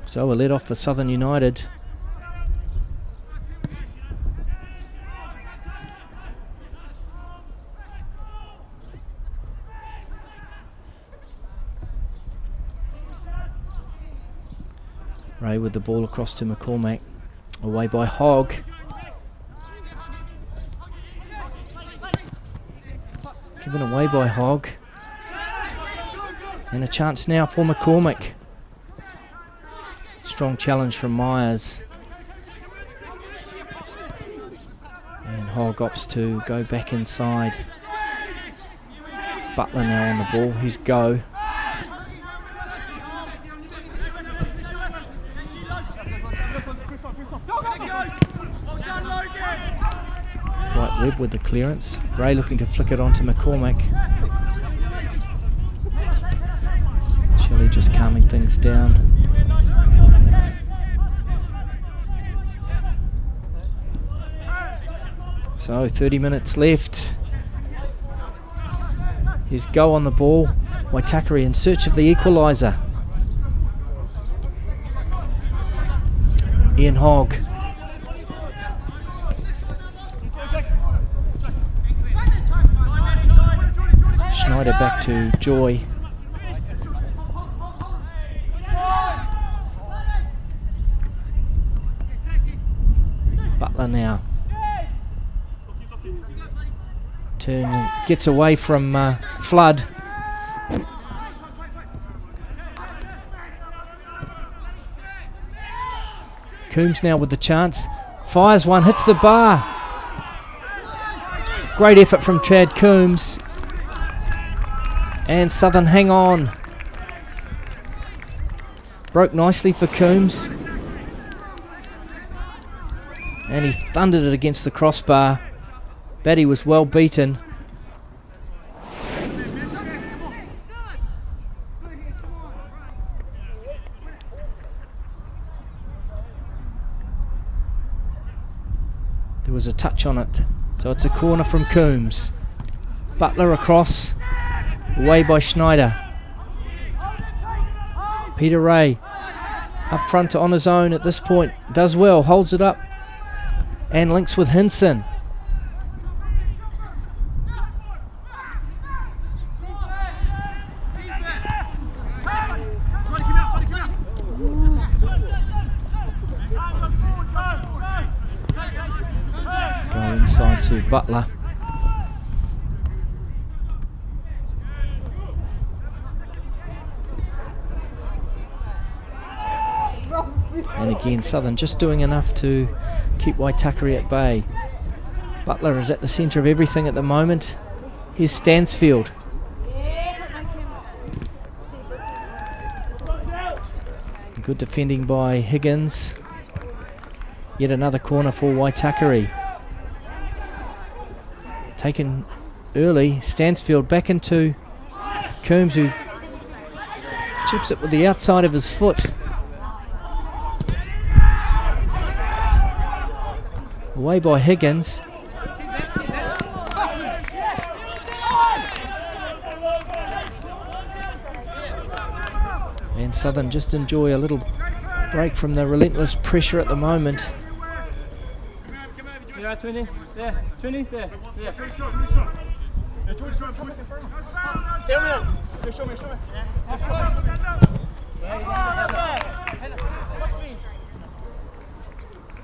So a lead off for Southern United. Ray with the ball across to McCormack. Away by Hogg. Given away by Hogg. And a chance now for McCormick. Strong challenge from Myers. And Hogg opts to go back inside. Butler now on the ball. He's go. Right, Webb with the clearance. Ray looking to flick it onto McCormick. Shelley just calming things down. So 30 minutes left. Here's go on the ball. Waitakere in search of the equalizer. Ian Hogg. Schneider back to Joy. Butler now. Turn, gets away from Flood. Coombs now with the chance. Fires one, hits the bar. Great effort from Chad Coombs. And Southern hang on. Broke nicely for Coombs. And he thundered it against the crossbar. Batty was well beaten. There was a touch on it. So it's a corner from Coombs. Butler across. Away by Schneider. Peter Ray up front on his own at this point. Does well, holds it up. And links with Hinson. Go inside to Butler. And again, Southern just doing enough to keep Waitakere at bay. Butler is at the centre of everything at the moment. Here's Stansfield. Good defending by Higgins. Yet another corner for Waitakere. Taken early. Stansfield back into Coombs, who chips it with the outside of his foot. Away by Higgins. And Southern just enjoy a little break from the relentless pressure at the moment. Yeah, 20. There, 20. There. Yeah.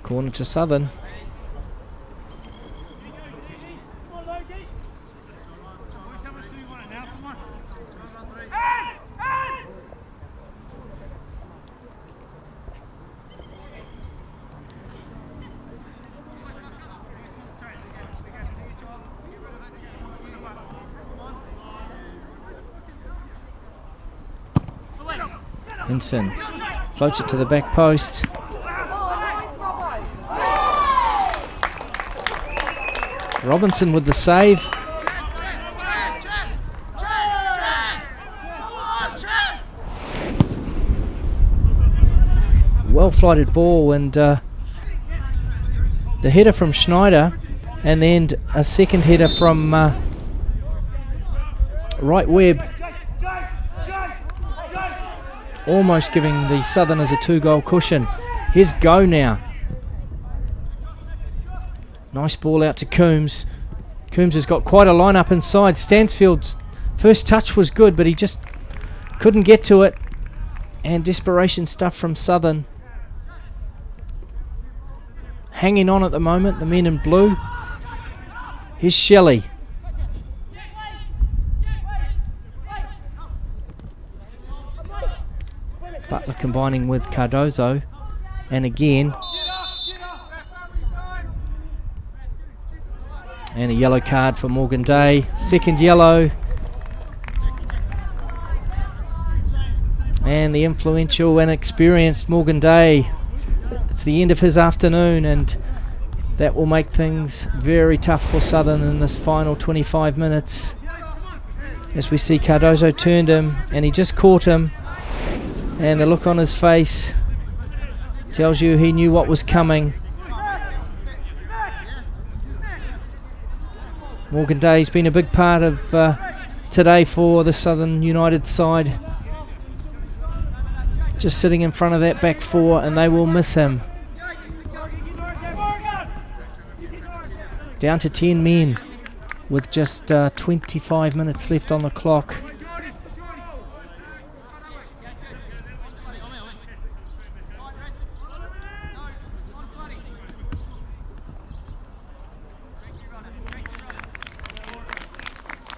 Corner to Southern. Hinson floats it to the back post. Robinson with the save. Well flighted ball, and the header from Schneider, and then a second header from right Webb. Almost giving the Southerners a 2-goal cushion. Here's go now. Nice ball out to Coombs. Coombs has got quite a line-up inside. Stansfield's first touch was good, but he just couldn't get to it. And desperation stuff from Southern. Hanging on at the moment, the men in blue. Here's Shelley. Butler combining with Cardozo, and again, and a yellow card for Morgan Day, second yellow, and the influential and experienced Morgan Day. It's the end of his afternoon, and that will make things very tough for Southern in this final 25 minutes. As we see Cardozo turned him, and he just caught him, and the look on his face tells you he knew what was coming. Morgan Day's been a big part of today for the Southern United side. Just sitting in front of that back four, and they will miss him. Down to 10 men with just 25 minutes left on the clock.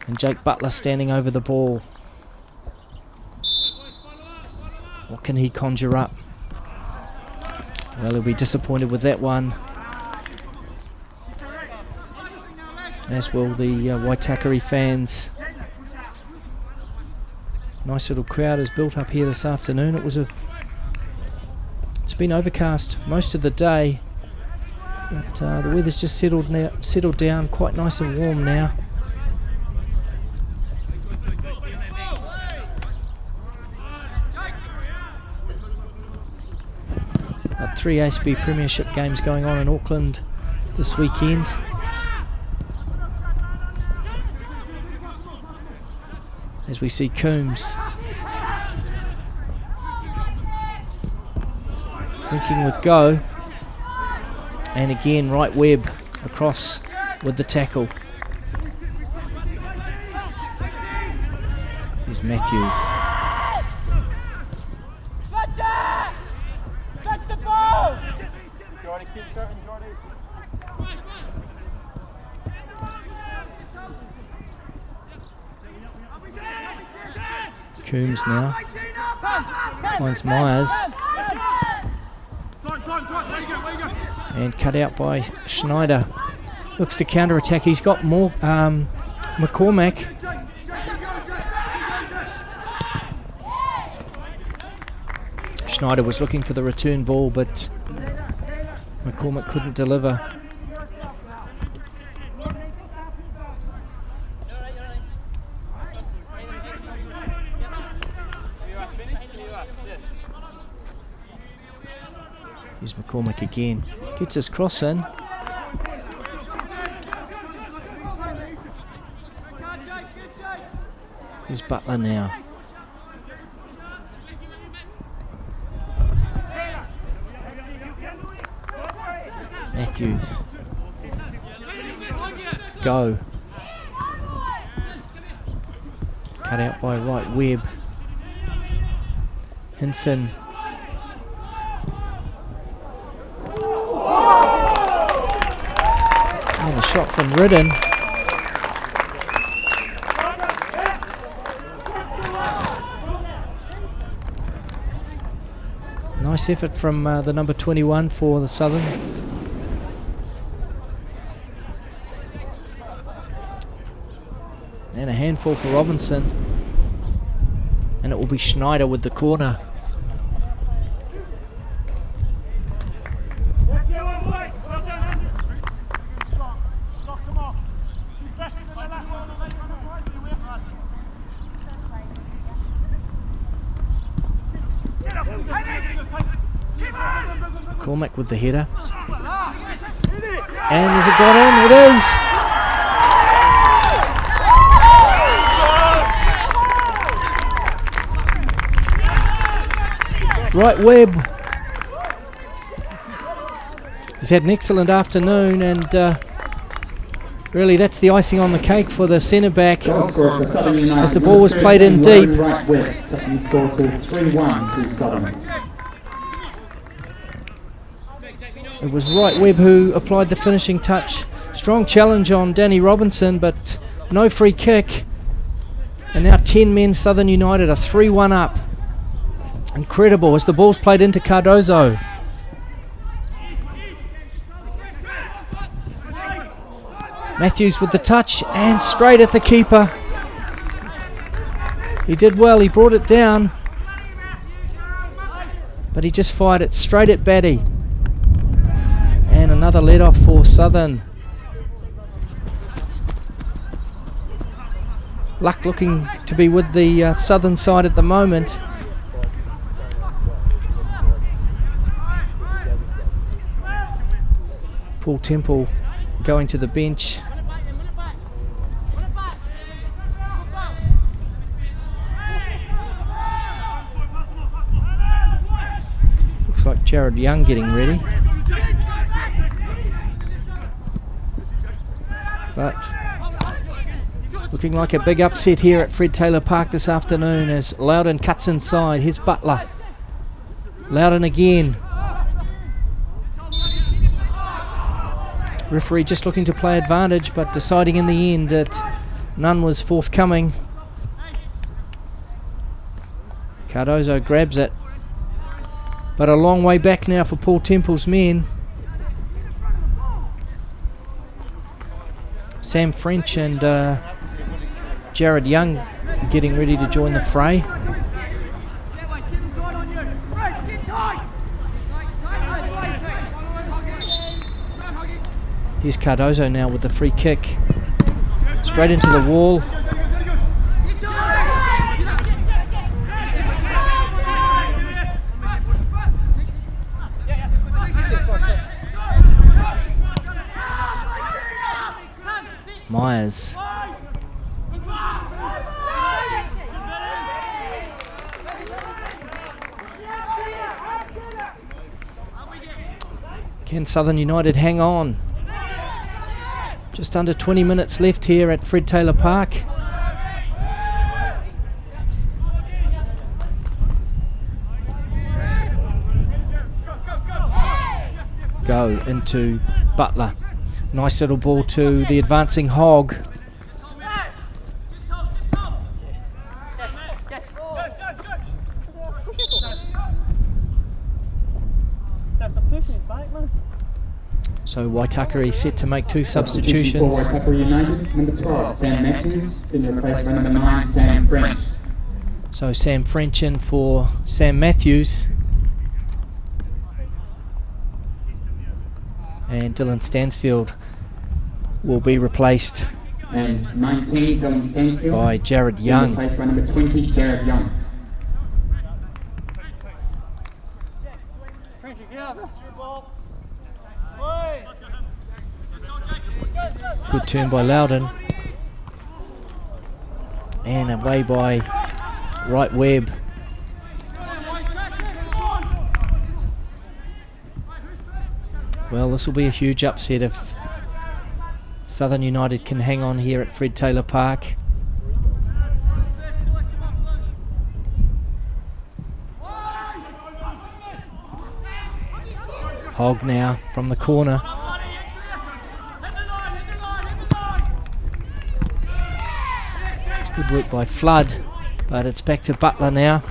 And Jake Butler standing over the ball. What can he conjure up? Well, he'll be disappointed with that one, as will the Waitakere fans. Nice little crowd has built up here this afternoon. It's been overcast most of the day, but the weather's just settled down, quite nice and warm now. But 3 ASB Premiership games going on in Auckland this weekend. As we see Coombs linking with Go, and again right Webb across with the tackle. Here's Matthews. Coombs now finds Myers, and cut out by Schneider. Looks to counter attack. He's got more McCormack. Schneider was looking for the return ball, but McCormack couldn't deliver. Here's McCormack again. Gets his cross in. Here's Butler now. Matthews. Go. Cut out by right Webb. Hinson. And a shot from Ridden. Nice effort from the number 21 for the Southern. And a handful for Robinson. And it will be Schneider with the corner. Cormac with the header. And is it got in? It is! Right Webb has had an excellent afternoon, and really that's the icing on the cake for the centre back as the ball was played in deep. It was Right Webb who applied the finishing touch. Strong challenge on Danny Robinson, but no free kick. And now 10 men, Southern United are 3-1 up. Incredible as the ball's played into Cardozo. Matthews with the touch and straight at the keeper. He did well, he brought it down, but he just fired it straight at Batty. And another let off for Southern. Luck looking to be with the Southern side at the moment. Paul Temple going to the bench. Looks like Jared Young getting ready. But looking like a big upset here at Fred Taylor Park this afternoon as Loudon cuts inside. Here's Butler. Loudon again. Referee just looking to play advantage, but deciding in the end that none was forthcoming. Cardozo grabs it, but a long way back now for Paul Temple's men. Sam French and Jared Young getting ready to join the fray. Here's Cardozo now with the free kick. Straight into the wall. Myers. Can Southern United hang on? Just under 20 minutes left here at Fred Taylor Park. Go into Butler. Nice little ball to the advancing Hogg. So Waitakere set to make two substitutions. Waitakere United, number 12, Sam Matthews, been replaced by number 9, Sam French. So Sam French in for Sam Matthews. And Dylan Stansfield will be replaced and 19, Dylan Stansfield, by Jared Young. Replaced by number 20, Jared Young. Good turn by Loudon. And away by Right Webb. Well, this will be a huge upset if Southern United can hang on here at Fred Taylor Park. Hogg now from the corner. It's good work by Flood, but it's back to Butler now,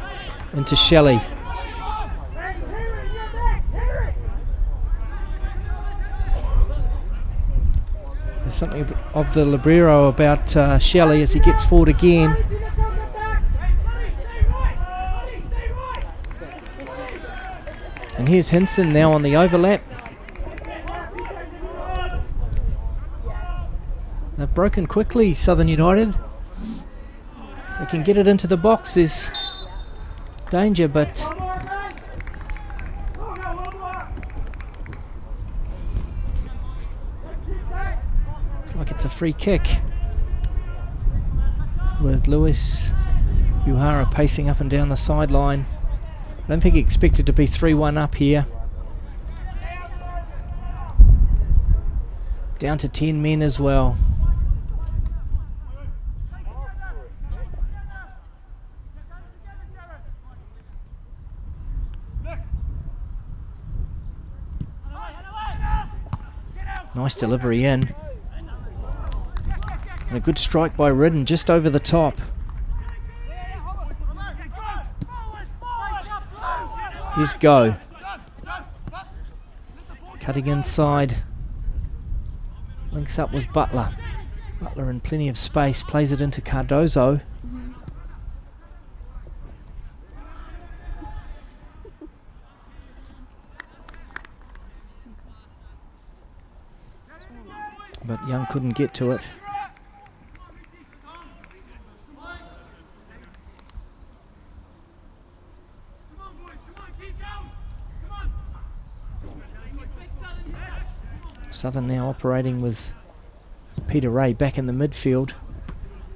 into Shelley. There's something of the libero about Shelley as he gets forward again. And here's Hinson now on the overlap. They've broken quickly, Southern United. They can get it into the box, there's danger, but looks like it's a free kick with Lewis Uhara pacing up and down the sideline. I don't think he expected to be 3-1 up here. Down to 10 men as well. Nice delivery in. And a good strike by Ridden just over the top. Here's Go. Cutting inside. Links up with Butler. Butler in plenty of space. Plays it into Cardozo. But Young couldn't get to it. Southern now operating with Peter Ray back in the midfield.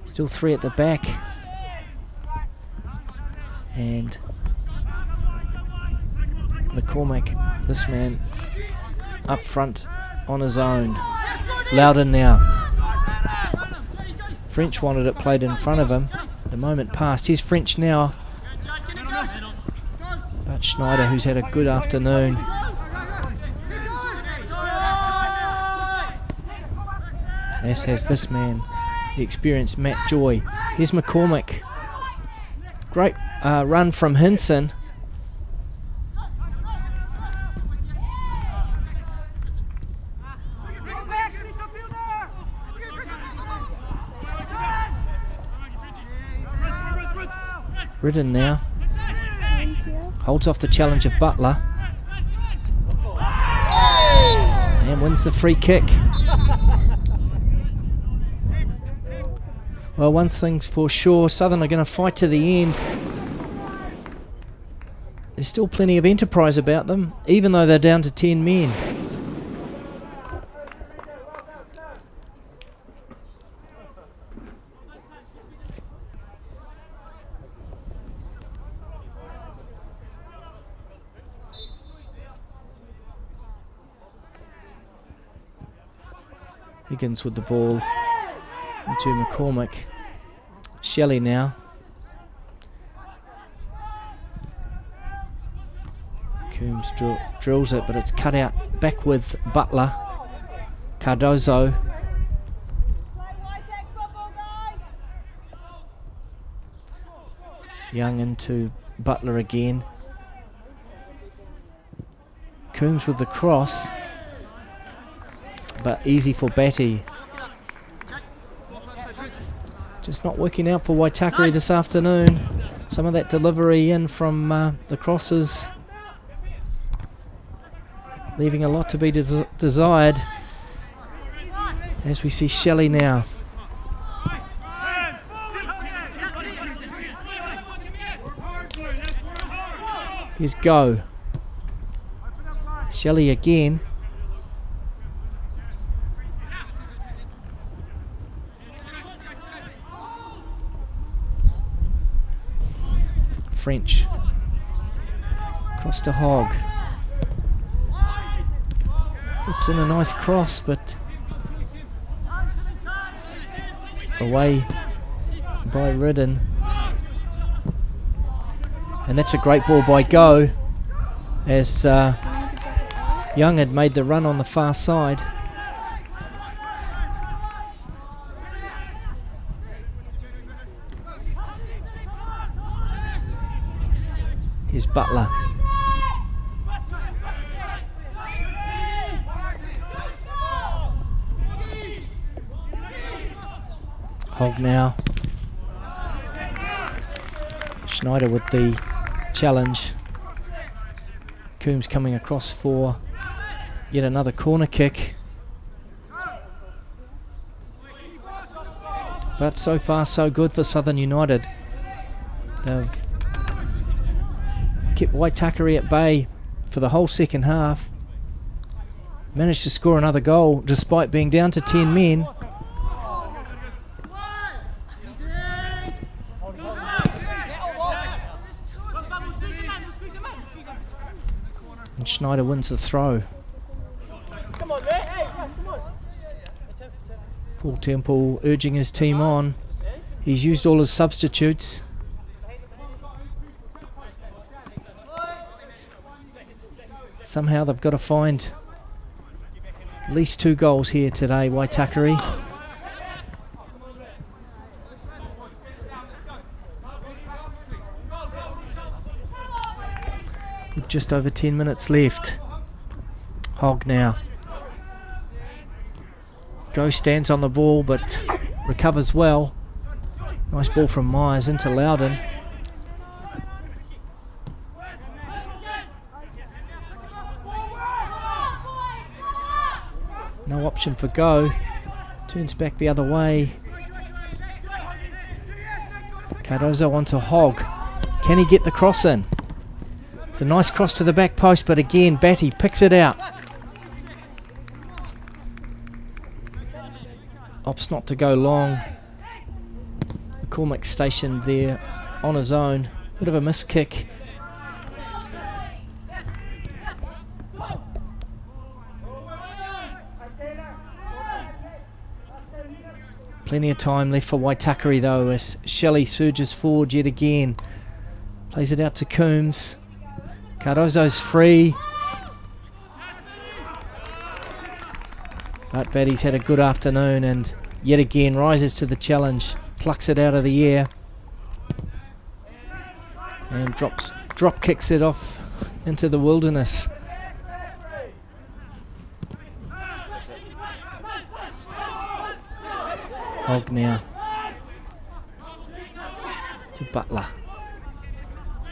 Still 3 at the back. And McCormack, this man, up front on his own. Loudon now. French wanted it played in front of him. The moment passed. Here's French now. But Schneider, who's had a good afternoon. As has this man, the experienced Matt Joy. Here's McCormack. Great run from Hinson. Ridden now. Holds off the challenge of Butler. And wins the free kick. Well, one thing's for sure, Southern are going to fight to the end. There's still plenty of enterprise about them, even though they're down to 10 men. Higgins with the ball into McCormack. Shelley now. Coombs drills it, but it's cut out back with Butler. Cardozo. Young into Butler again. Coombs with the cross, but easy for Batty. Just not working out for Waitakere this afternoon. Some of that delivery in from the crosses, leaving a lot to be desired. As we see Shelley now. Here's Go. Shelley again. French. Cross to Hogg. Whips in a nice cross, but away by Ridden. And that's a great ball by Go, as Young had made the run on the far side. Here's Butler. Hogg now. Schneider with the challenge. Coombs coming across for yet another corner kick. But so far so good for Southern United. They've kept Waitakere at bay for the whole second half. Managed to score another goal despite being down to 10 men. And Schneider wins the throw. Paul Temple urging his team on. He's used all his substitutes. Somehow they've got to find at least 2 goals here today, Waitakere. with just over 10 minutes left. Hogg now. Go stands on the ball but recovers well. Nice ball from Myers into Loudon. No option for Go. Turns back the other way. Cardozo onto Hogg. Can he get the cross in? It's a nice cross to the back post, but again, Batty picks it out. Opts not to go long. McCormick stationed there on his own. Bit of a missed kick. Plenty of time left for Waitakere though, as Shelley surges forward yet again. Plays it out to Coombs. Cardozo's free. But Batty's had a good afternoon and yet again rises to the challenge. Plucks it out of the air. And drop kicks it off into the wilderness. Hogg now to Butler.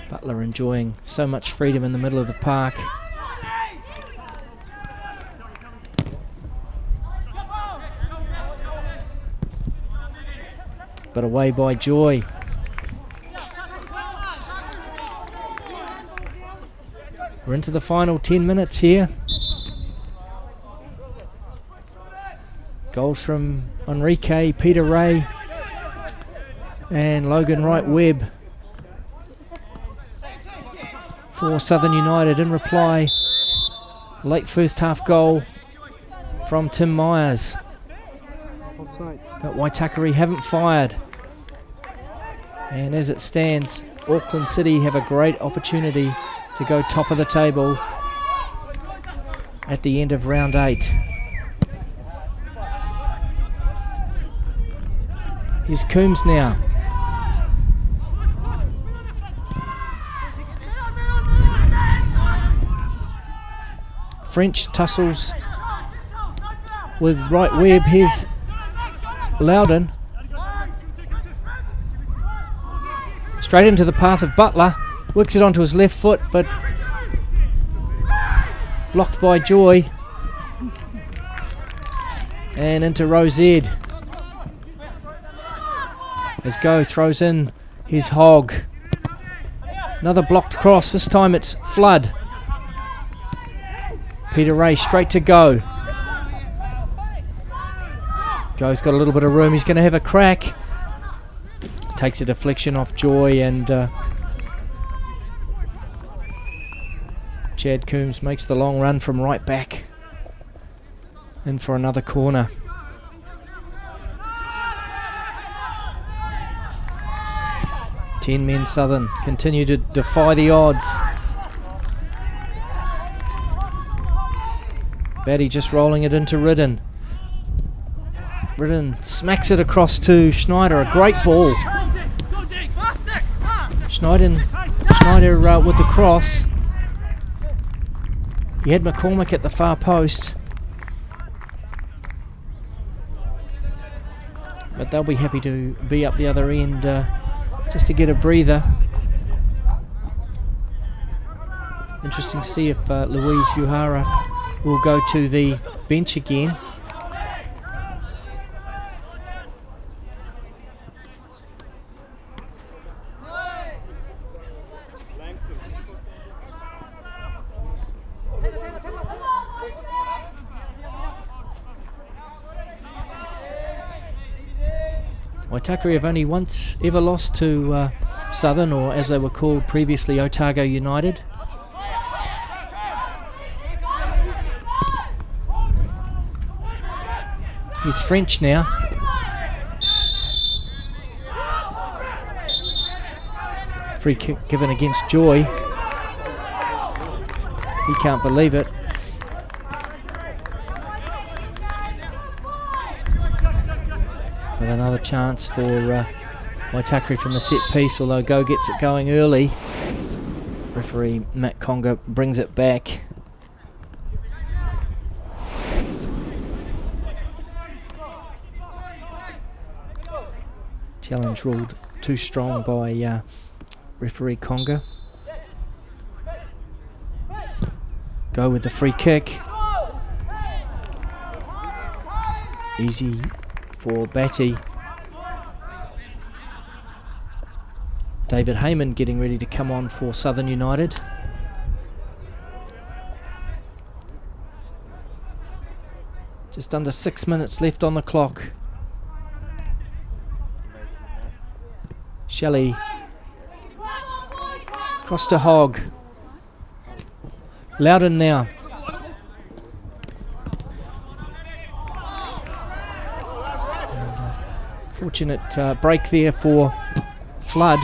Butler enjoying so much freedom in the middle of the park. But away by Joy. We're into the final 10 minutes here. Goals from Enrique, Peter Ray and Logan Wright-Webb for Southern United. In reply, late first half goal from Tim Myers. But Waitakere haven't fired. And as it stands, Auckland City have a great opportunity to go top of the table at the end of round 8. Here's Coombs now. French tussles with Wright-Webb. Here's Loudon. Straight into the path of Butler. Works it onto his left foot, but blocked by Joy. And into Rosed. As Go throws in his Hogg. Another blocked cross. This time it's Flood. Peter Ray straight to Go. Go's got a little bit of room. He's going to have a crack. Takes a deflection off Joy and Chad Coombs makes the long run from right back. In for another corner. Ten men Southern continue to defy the odds. Batty just rolling it into Ridden. Ridden smacks it across to Schneider. A great ball. Schneider with the cross. He had McCormick at the far post. But they'll be happy to be up the other end just to get a breather. Interesting to see if Louise Uhara will go to the bench again. Waitakere have only once ever lost to Southern, or as they were called previously, Otago United. He's French now. Free kick given against Joy. He can't believe it. But another chance for Waitakere from the set piece, although Go gets it going early. Referee Matt Conger brings it back. Challenge ruled too strong by referee Conger. Go with the free kick. Easy for Batty. David Heyman getting ready to come on for Southern United. Just under 6 minutes left on the clock. Shelley. Cross to Hogg. Loudon now. Fortunate break there for Flood.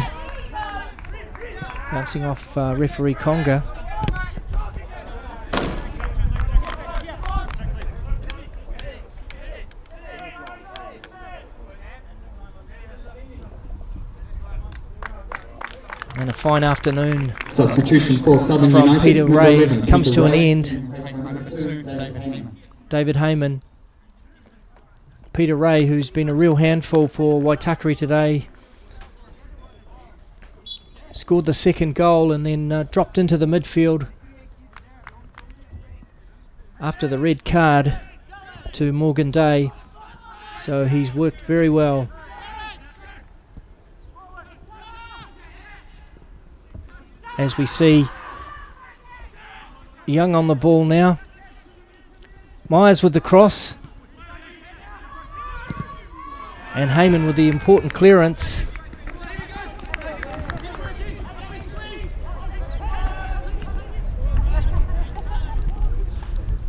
Bouncing off referee Conger. And a fine afternoon Substitution for Southern from United. Peter Number Ray 11, comes Peter to an Ray. end. David Heyman. Peter Ray, who's been a real handful for Waitakere today, scored the second goal and then dropped into the midfield after the red card to Morgan Day. So he's worked very well. As we see Young on the ball now. Myers with the cross. And Heyman with the important clearance.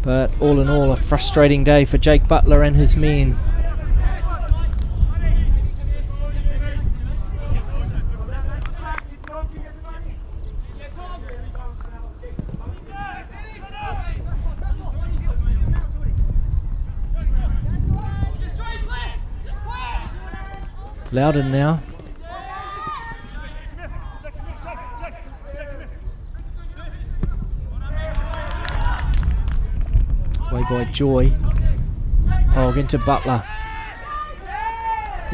But all in all, a frustrating day for Jake Butler and his men. Loudon now. Way by Joy. Hogg into Butler.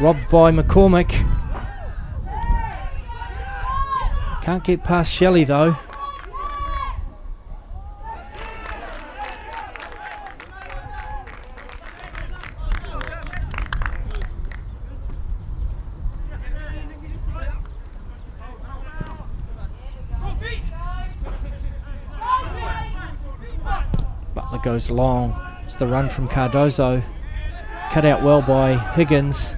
Robbed by McCormick. Can't get past Shelley though. Butler goes long. It's the run from Cardozo. Cut out well by Higgins.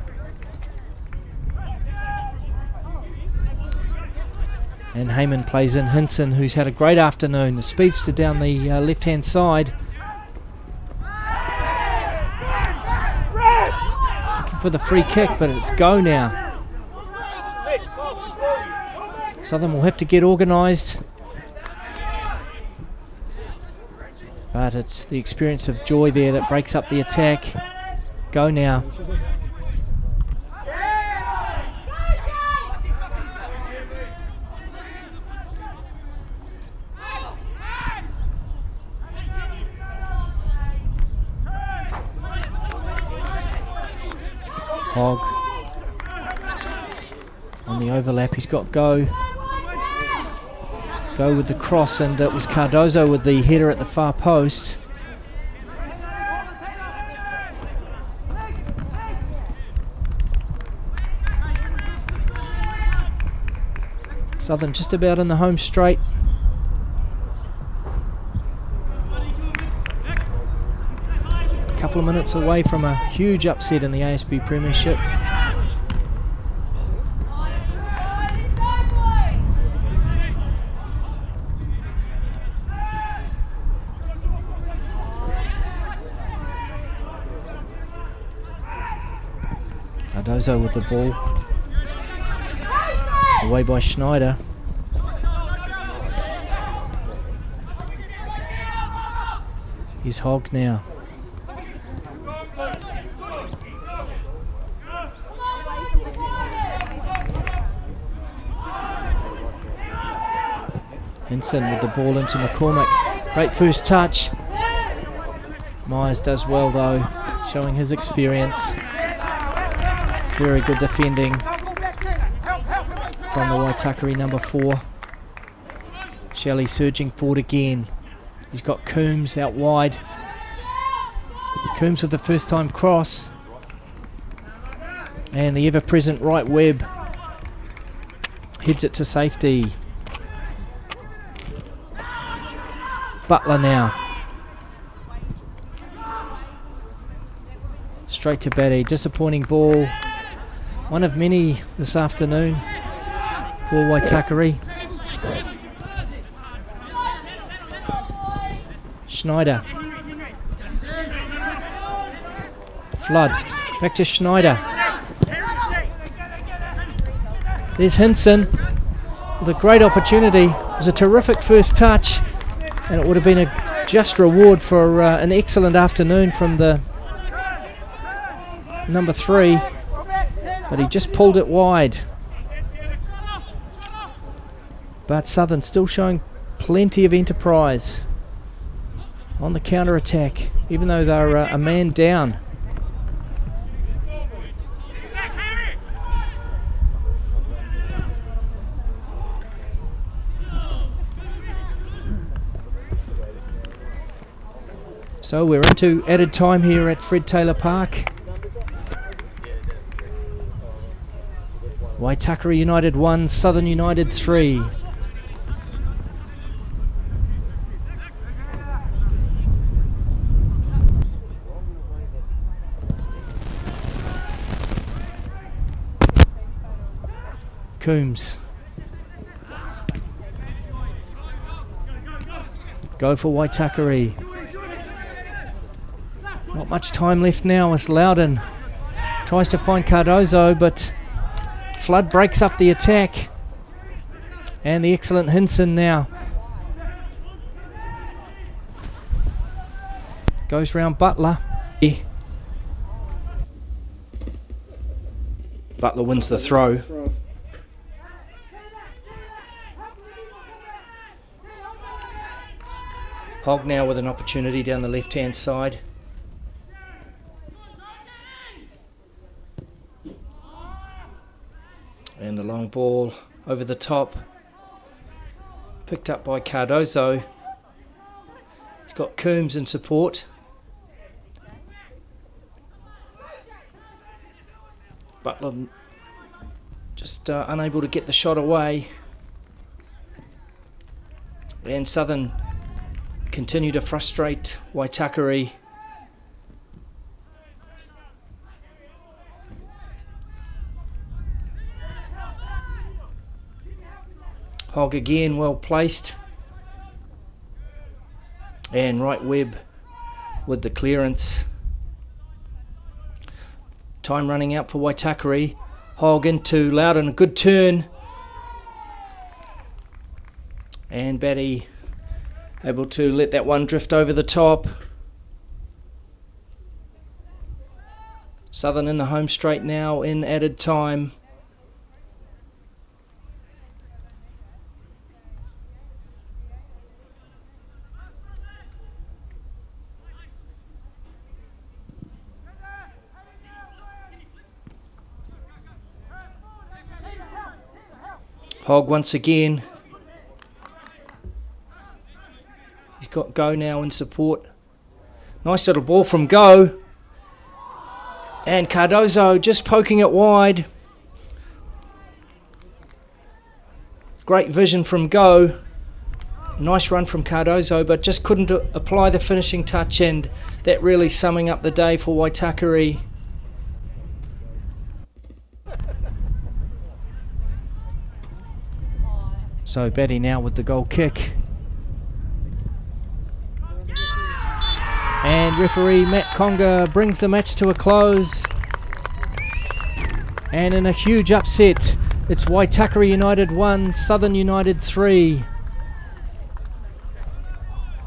And Heyman plays in Hinson, who's had a great afternoon. The speedster down the left-hand side. Looking for the free kick, but it's go now. Southern will have to get organised. But it's the experience of Joy there that breaks up the attack. Go now. Hogg on the overlap, he's got go. Go with the cross, and it was Cardozo with the header at the far post. Southern just about in the home straight. A couple of minutes away from a huge upset in the ASB Premiership. Cardozo with the ball. Away by Schneider. Here's Hogg now. Hinson with the ball into McCormick. Great first touch. Myers does well though, showing his experience. Very good defending from the Waitakere number 4. Shelley surging forward again. He's got Coombs out wide. Coombs with the first time cross. And the ever-present right Webb heads it to safety. Butler now. Straight to Batty. Disappointing ball. One of many this afternoon for Waitakere. Schneider. Flood. Back to Schneider. There's Hinson with a great opportunity. It was a terrific first touch, and it would have been a just reward for an excellent afternoon from the number 3, but he just pulled it wide. But Southern still showing plenty of enterprise on the counter-attack, even though they're a man down. So we're into added time here at Fred Taylor Park. Waitakere United 1, Southern United 3. Coombs. Go for Waitakere. Not much time left now as Loudon tries to find Cardozo, but Flood breaks up the attack. And the excellent Hinson now goes round Butler. Butler wins the throw. Hogg now with an opportunity down the left-hand side. And the long ball over the top. Picked up by Cardozo. He's got Coombs in support. Butler just unable to get the shot away. And Southern continue to frustrate Waitakere. Hogg again, well placed. And right Webb with the clearance. Time running out for Waitakere. Hogg into Loudon, a good turn. And Batty able to let that one drift over the top. Southern in the home straight now in added time. Hogg once again. He's got Go now in support. Nice little ball from Go. And Cardozo just poking it wide. Great vision from Go. Nice run from Cardozo, but just couldn't apply the finishing touch, and that really summing up the day for Waitakere. So Batty now with the goal kick. And referee Matt Conga brings the match to a close. And in a huge upset, it's Waitakere United 1, Southern United 3.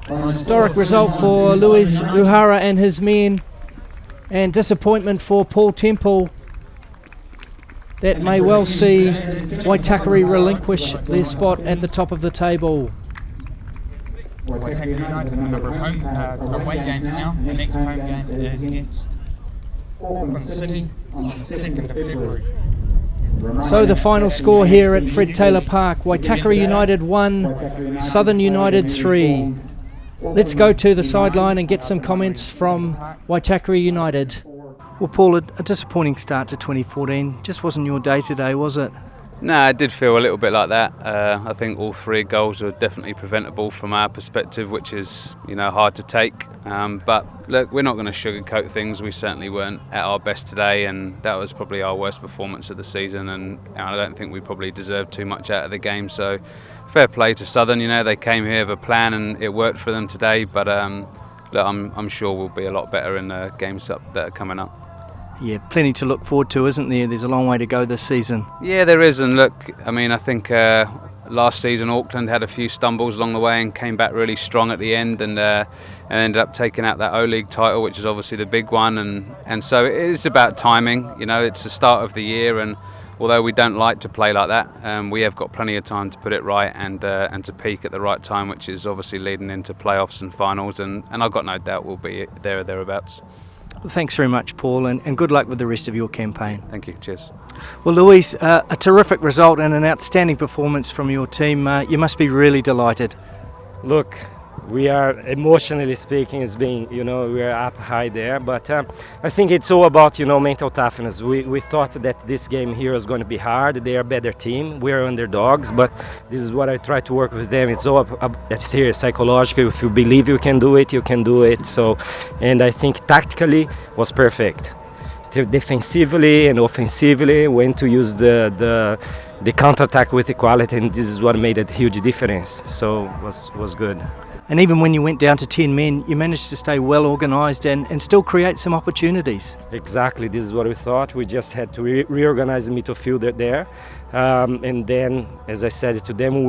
Historic result for Luis Uhara and his men. And disappointment for Paul Temple. That may well see Waitakere relinquish their spot at the top of the table. Waitakere United have a number of away games now. The next home game is against Auckland City on the 2nd of February. So the final score here at Fred Taylor Park, Waitakere United 1, Southern United 3. Let's go to the sideline and get some comments from Waitakere United. Well, Paul, a disappointing start to 2014. Just wasn't your day today, was it? No, it did feel a little bit like that. I think all 3 goals were definitely preventable from our perspective, which is, hard to take. But look, we're not going to sugarcoat things. We certainly weren't at our best today, and that was probably our worst performance of the season. And I don't think we probably deserved too much out of the game. So, fair play to Southern. They came here with a plan, and it worked for them today. But look, I'm sure we'll be a lot better in the games that are coming up. Yeah, plenty to look forward to, isn't there? There's a long way to go this season. Yeah, there is, and look, I think last season Auckland had a few stumbles along the way and came back really strong at the end, and ended up taking out that O-League title, which is obviously the big one, and so it is about timing. It's the start of the year, and although we don't like to play like that, we have got plenty of time to put it right and to peak at the right time, which is obviously leading into playoffs and finals, and I've got no doubt we'll be there or thereabouts. Well, thanks very much, Paul, and good luck with the rest of your campaign. Thank you. Cheers. Well, Louise, a terrific result and an outstanding performance from your team. You must be really delighted. Look, we are, emotionally speaking, it's been, we are up high there, but I think it's all about, mental toughness. We thought that this game here was going to be hard. They are a better team. We are underdogs, but this is what I try to work with them. It's all that's here, psychological. If you believe you can do it, you can do it. So, and I think tactically was perfect. Defensively and offensively, when to use the counter-attack with equality, and this is what made a huge difference. So was good. And even when you went down to 10 men, you managed to stay well organised and still create some opportunities. Exactly, this is what we thought. We just had to reorganize the midfield there. And then, as I said to them,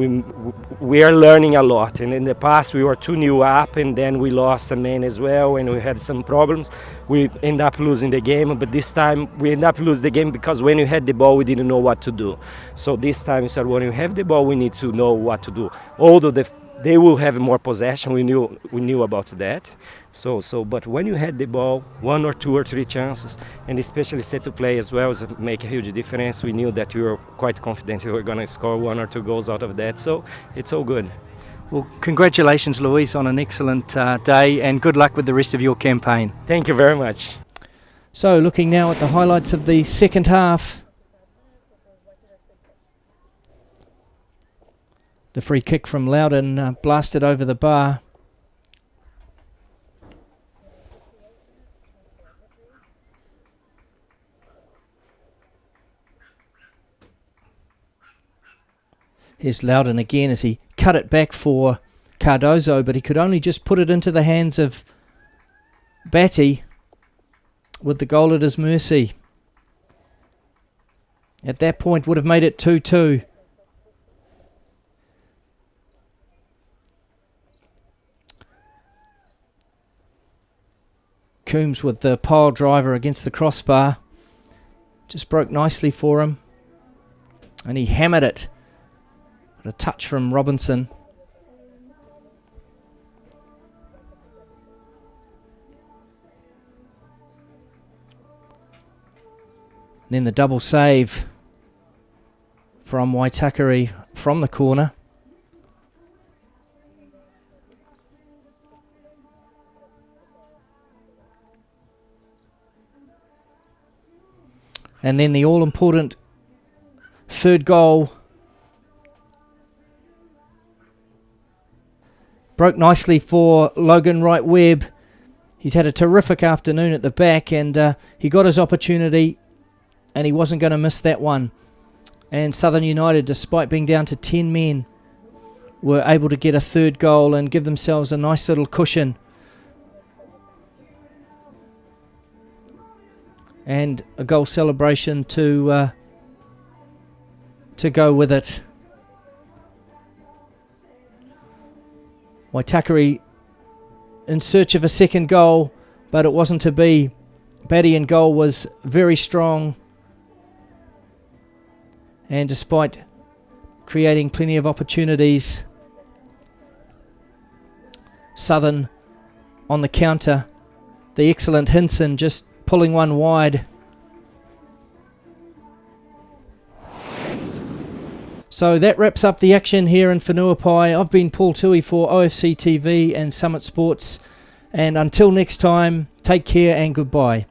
we are learning a lot. And in the past, we were 2-0 up, and then we lost a man as well, and we had some problems. We end up losing the game, but this time we end up losing the game because when we had the ball, we didn't know what to do. So this time we said, when we have the ball, we need to know what to do. Although they will have more possession. We knew about that. But when you had the ball, 1 or 2 or 3 chances, and especially set to play as well, make a huge difference. We knew that we were quite confident we were going to score 1 or 2 goals out of that. So it's all good. Well, congratulations, Luis, on an excellent day, and good luck with the rest of your campaign. Thank you very much. So, looking now at the highlights of the second half. The free kick from Loudon blasted over the bar. Here's Loudon again as he cut it back for Cardozo, but he could only just put it into the hands of Batty with the goal at his mercy. At that point would have made it 2-2. Coombs with the pile driver against the crossbar. Just broke nicely for him. And he hammered it. But a touch from Robinson. Then the double save from Waitakere from the corner. And then the all-important third goal. Broke nicely for Logan Wright-Webb. He's had a terrific afternoon at the back, and he got his opportunity, and he wasn't going to miss that one. And Southern United, despite being down to 10 men, were able to get a third goal and give themselves a nice little cushion. And a goal celebration to go with it. Waitakere in search of a second goal, but it wasn't to be. Batty in goal was very strong, and despite creating plenty of opportunities, Southern on the counter. The excellent Hinson just pulling one wide. So that wraps up the action here in Whenuapai. I've been Paul Tui for OFC TV and Summit Sports. And until next time, take care and goodbye.